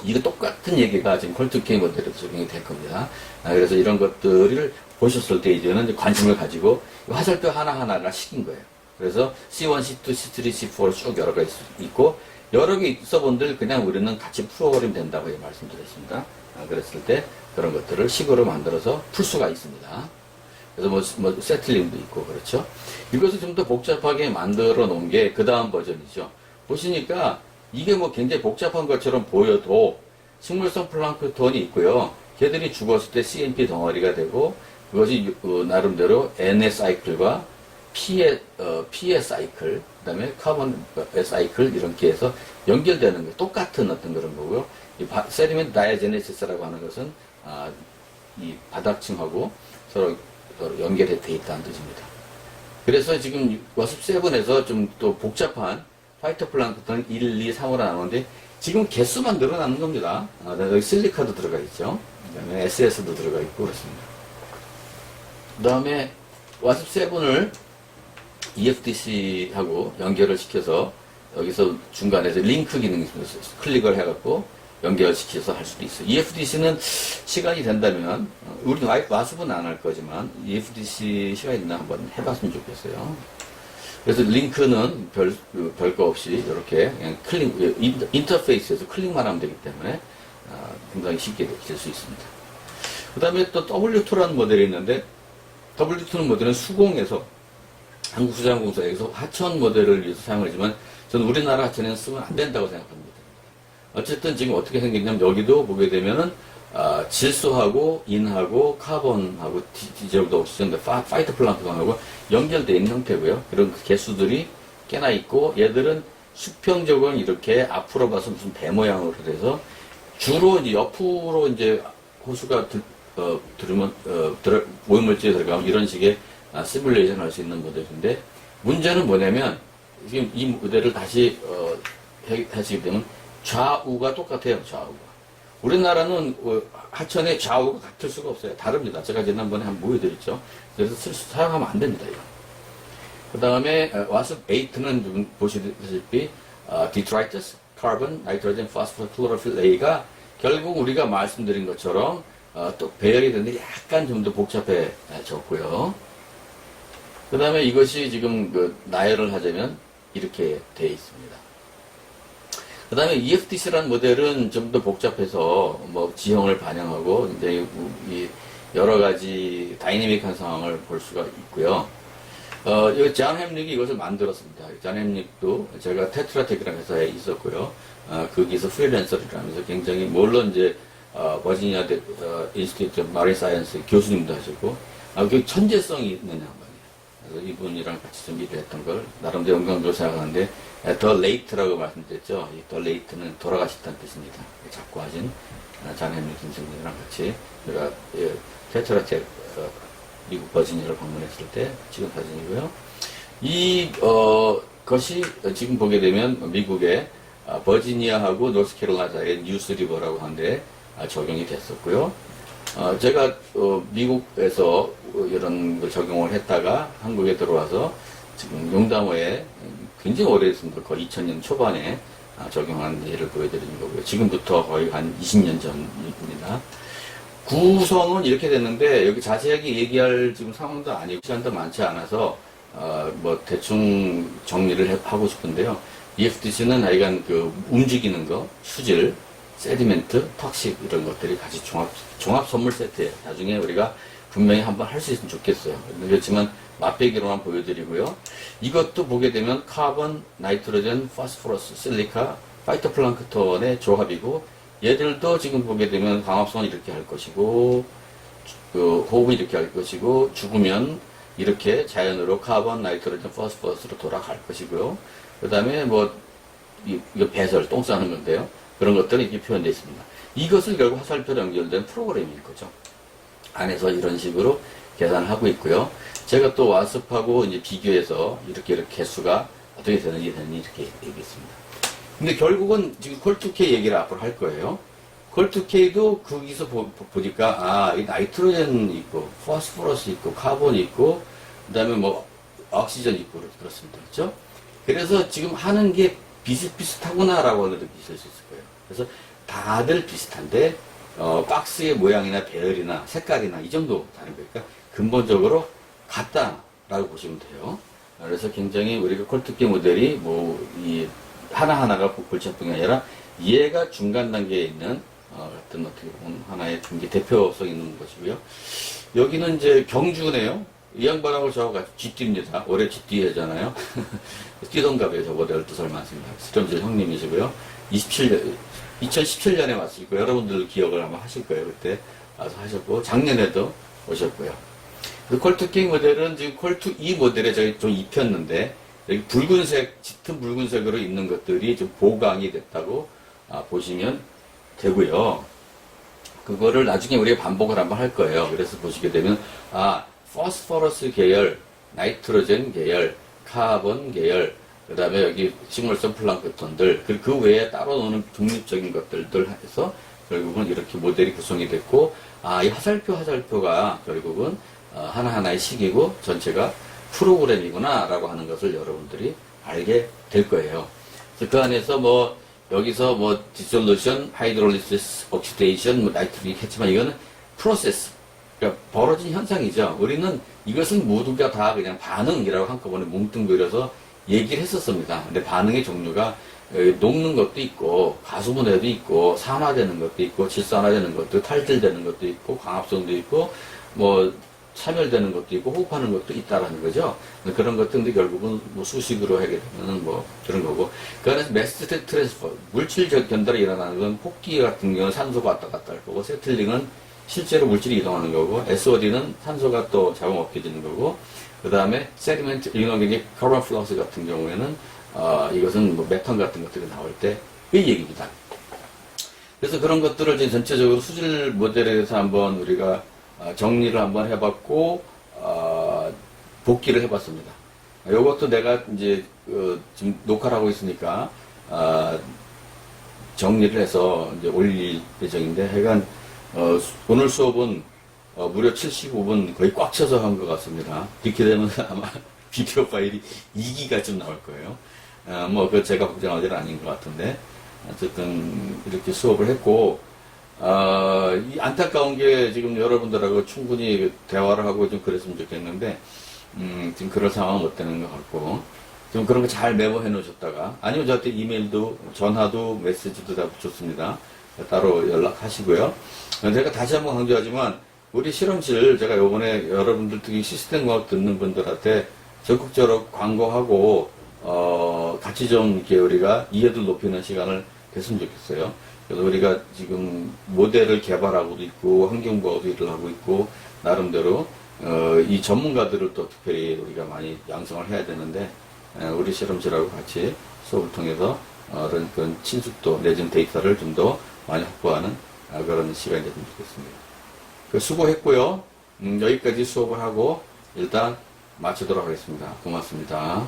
A: 이거 똑같은 얘기가 지금 콜트케이 모델에도 적용이 될 겁니다. 그래서 이런 것들을 보셨을 때 이제는 관심을 가지고 화살표 하나하나를 시킨 거예요. 그래서 C1, C2, C3, C4 쭉 여러 개 있고 여러 개 있어본들 그냥 우리는 같이 풀어버리면 된다고 말씀드렸습니다. 그랬을 때 그런 것들을 식으로 만들어서 풀 수가 있습니다. 그래서 뭐 세틀링도 있고 그렇죠. 이것을 좀 더 복잡하게 만들어 놓은 게 그 다음 버전이죠. 보시니까 이게 뭐 굉장히 복잡한 것처럼 보여도 식물성 플랑크톤이 있고요. 걔들이 죽었을 때 CNP 덩어리가 되고 그것이 나름대로 N의 사이클과 P의 사이클, 그 다음에 카본의 사이클 이렇게 해서 연결되는 거 똑같은 어떤 그런 거고요. 이 세디멘트 다이아제네시스라고 하는 것은 이 바닥층하고 서로 연결이 돼 있다는 뜻입니다. 그래서 지금 워습 7에서 좀 또 복잡한 파이토플랑크톤 1, 2, 3으로 나오는데 지금 개수만 늘어나는 겁니다. 여기 실리카도 들어가 있죠. 그 다음에 SS도 들어가 있고 그렇습니다. 그 다음에 워습 7을 EFDC하고 연결을 시켜서 여기서 중간에서 링크 기능이 있습니다. 클릭을 해갖고 연결시켜서 할 수도 있어요. EFDC는 시간이 된다면 우리 와습은 안 할 거지만 EFDC 시간 있나 한번 해봤으면 좋겠어요. 그래서 링크는 별거 없이 이렇게 그냥 인터페이스에서 클릭만 하면 되기 때문에 굉장히 쉽게 될 수 있습니다. 그 다음에 또 W2라는 모델이 있는데 W2는 모델은 수공에서 한국수자항공사에서 하천 모델을 위해서 사용하지만 저는 우리나라 하천에는 쓰면 안 된다고 생각합니다. 어쨌든 지금 어떻게 생겼냐면 여기도 보게 되면은 질소하고 인하고 카본하고 디젤도 옥시전, 파이토플랑크톤하고 연결되어 있는 형태고요. 그런 개수들이 꽤나 있고 얘들은 수평적으로 이렇게 앞으로 봐서 무슨 배 모양으로 돼서 주로 이제 옆으로 이제 호수가 들으면 오염물질이 들어가면 이런 식의 시뮬레이션 할 수 있는 모델인데 문제는 뭐냐면 지금 이 모델을 다시 하시게 되면 좌우가 똑같아요. 좌우가. 우리나라는 하천의 좌우가 같을 수가 없어요. 다릅니다. 제가 지난번에 한번 보여드렸죠. 그래서 사용하면 안 됩니다. 이거. 그 다음에 와습 8는 보시다시피 디트라이터스, 카본, 나이트로젠, 포스포러스, 클로로필 A가 결국 우리가 말씀드린 것처럼 또 배열이 되는데 약간 좀 더 복잡해졌고요. 그 다음에 이것이 지금 나열을 하자면 이렇게 되어 있습니다. 그 다음에 EFDC라는 모델은 좀 더 복잡해서 뭐 지형을 반영하고 이제 이 여러 가지 다이내믹한 상황을 볼 수가 있고요. 이 잔 햄릭이 이것을 만들었습니다. 잔 햄릭도 제가 테트라텍이라는 회사에 있었고요. 거기서 프리랜서라면서 굉장히 물론 이제 버지니아 인스티튜트 마린 사이언스 교수님도 하시고 그 천재성이 있는 양반이에요. 그래서 이분이랑 같이 좀 일을 했던 걸 나름대로 영광으로 생각하는데 더 레이트라고 말씀드렸죠. 이 더 레이트는 돌아가셨다는 뜻입니다. 작고 하신 잔 햄릭 선생님이랑 같이 제가 테트라텍 미국 버지니아를 방문했을 때 찍은 사진이고요. 것이 지금 보게 되면 미국의 버지니아하고 노스캐롤라이나의 뉴스리버라고 하는데 적용이 됐었고요. 제가 미국에서 이런 걸 적용을 했다가 한국에 들어와서 지금 용담호에 굉장히 오래됐습니다. 거의 2000년 초반에 적용한 예를 보여드리는 거고요. 지금부터 거의 한 20년 전입니다. 구성은 이렇게 됐는데 여기 자세하게 얘기할 지금 상황도 아니고 시간도 많지 않아서 뭐 대충 정리를 하고 싶은데요. EFDC는 하여간 그 움직이는 거, 수질, 세디멘트, 턱식 이런 것들이 같이 종합 선물 세트예요. 나중에 우리가 분명히 한번 할 수 있으면 좋겠어요. 그렇지만 맛배기로만 보여드리고요. 이것도 보게 되면 카본, 나이트로젠, 파스포러스, 실리카, 파이토플랑크톤의 조합이고 얘들도 지금 보게 되면 광합성은 이렇게 할 것이고 그 호흡은 이렇게 할 것이고 죽으면 이렇게 자연으로 카본, 나이트로젠, 파스포러스로 돌아갈 것이고요. 그 다음에 뭐 이거 배설, 똥 싸는 건데요. 그런 것들이 이렇게 표현되어 있습니다. 이것을 결국 화살표로 연결된 프로그램인 거죠. 안에서 이런 식으로 계산하고 있고요. 제가 또 와습하고 이제 비교해서 이렇게 개수가 어떻게 되는지 이렇게 얘기했습니다. 근데 결국은 지금 콜2K 얘기를 앞으로 할 거예요. 콜2K도 거기서 보니까 이 나이트로젠 있고, 포스포러스 있고, 카본 있고, 그 다음에 뭐 옥시전 있고 그렇습니다. 그렇죠? 그래서 지금 하는 게 비슷비슷하구나라고 느끼실 수 있을 거예요. 그래서 다들 비슷한데 박스의 모양이나 배열이나 색깔이나 이 정도 다른 거니까 근본적으로 같다라고 보시면 돼요. 그래서 굉장히 우리가 콜2K 모델이 뭐 이 하나하나가 골칫뿐이 아니라 얘가 중간 단계에 있는 어떤 어떻게 보면 하나의 대표성 있는 것이고요. 여기는 이제 경주네요. 이 양반하고 저하고 같이 쥐띠입니다. 올해 쥐띠 해잖아요. 뛰던가 봐요. 저보다 12살 많습니다. 수렴질 형님이시고요. 2017년에 왔을 거예요. 여러분들 기억을 아마 하실 거예요. 그때 와서 하셨고, 작년에도 오셨고요. 그 콜2K 모델은 지금 콜2E 모델에 저희 좀 입혔는데, 여기 붉은색, 짙은 붉은색으로 있는 것들이 좀 보강이 됐다고 보시면 되고요. 그거를 나중에 우리가 반복을 한번 할 거예요. 그래서 보시게 되면, 포스포러스 계열, 나이트로젠 계열, 카본 계열, 그 다음에 여기 식물성 플랑크톤들, 그 외에 따로 노는 독립적인 것들들 해서 결국은 이렇게 모델이 구성이 됐고, 이 화살표가 결국은 하나하나의 식이고 전체가 프로그램이구나 라고 하는 것을 여러분들이 알게 될 거예요. 그래서 그 안에서 뭐 여기서 뭐 디솔루션, 하이드롤리시스, 옥시데이션, 뭐 나이트릭 했지만 이거는 프로세스, 그러니까 벌어진 현상이죠. 우리는 이것은 모두가 다 그냥 반응이라고 한꺼번에 뭉뚱그려서 얘기를 했었습니다. 근데 반응의 종류가 녹는 것도 있고 가수분해도 있고 산화되는 것도 있고 질산화되는 것도 탈질되는 것도 있고 광합성도 있고 뭐 차멸되는 것도 있고 호흡하는 것도 있다라는 거죠. 그런 것들인데 결국은 뭐 수식으로 하게 되면 뭐 그런 거고 그 안에서 매스 트랜스퍼 물질 전달이 일어나는 건 폭기 같은 경우는 산소가 왔다 갔다 할 거고 세틀링은 실제로 물질이 이동하는 거고 SOD는 산소가 또 자동업해지는 거고 그 다음에 세디멘트 이노게닉 커런 플럭스 같은 경우에는 이것은 뭐 메탄 같은 것들이 나올 때의 얘기입니다. 그래서 그런 것들을 이제 전체적으로 수질 모델에 대해서 한번 우리가 정리를 한번 해봤고 복기를 해봤습니다. 이것도 내가 이제 지금 녹화를 하고 있으니까 정리를 해서 이제 올릴 예정인데 하여간 오늘 수업은 무려 75분 거의 꽉 쳐서 한 것 같습니다. 이렇게 되면 아마 비디오 파일이 2기가쯤 나올 거예요. 뭐, 그 제가 걱정할 일은 아닌 것 같은데. 어쨌든, 이렇게 수업을 했고, 이 안타까운 게 지금 여러분들하고 충분히 대화를 하고 좀 그랬으면 좋겠는데, 지금 그럴 상황은 못 되는 것 같고, 좀 그런 거 잘 메모해 놓으셨다가, 아니면 저한테 이메일도, 전화도, 메시지도 다 좋습니다. 따로 연락하시고요. 제가 다시 한번 강조하지만, 우리 실험실, 제가 요번에 여러분들 특히 시스템 과학 듣는 분들한테 적극적으로 광고하고, 같이 좀 이렇게 우리가 이해도를 높이는 시간을 됐으면 좋겠어요. 그래서 우리가 지금 모델을 개발하고도 있고, 환경보호도 일을 하고 있고, 나름대로, 이 전문가들을 또 특별히 우리가 많이 양성을 해야 되는데, 우리 실험실하고 같이 수업을 통해서, 그런 친숙도 내진 데이터를 좀 더 많이 확보하는 그런 시간이 됐으면 좋겠습니다. 수고했고요. 여기까지 수업을 하고 일단 마치도록 하겠습니다. 고맙습니다.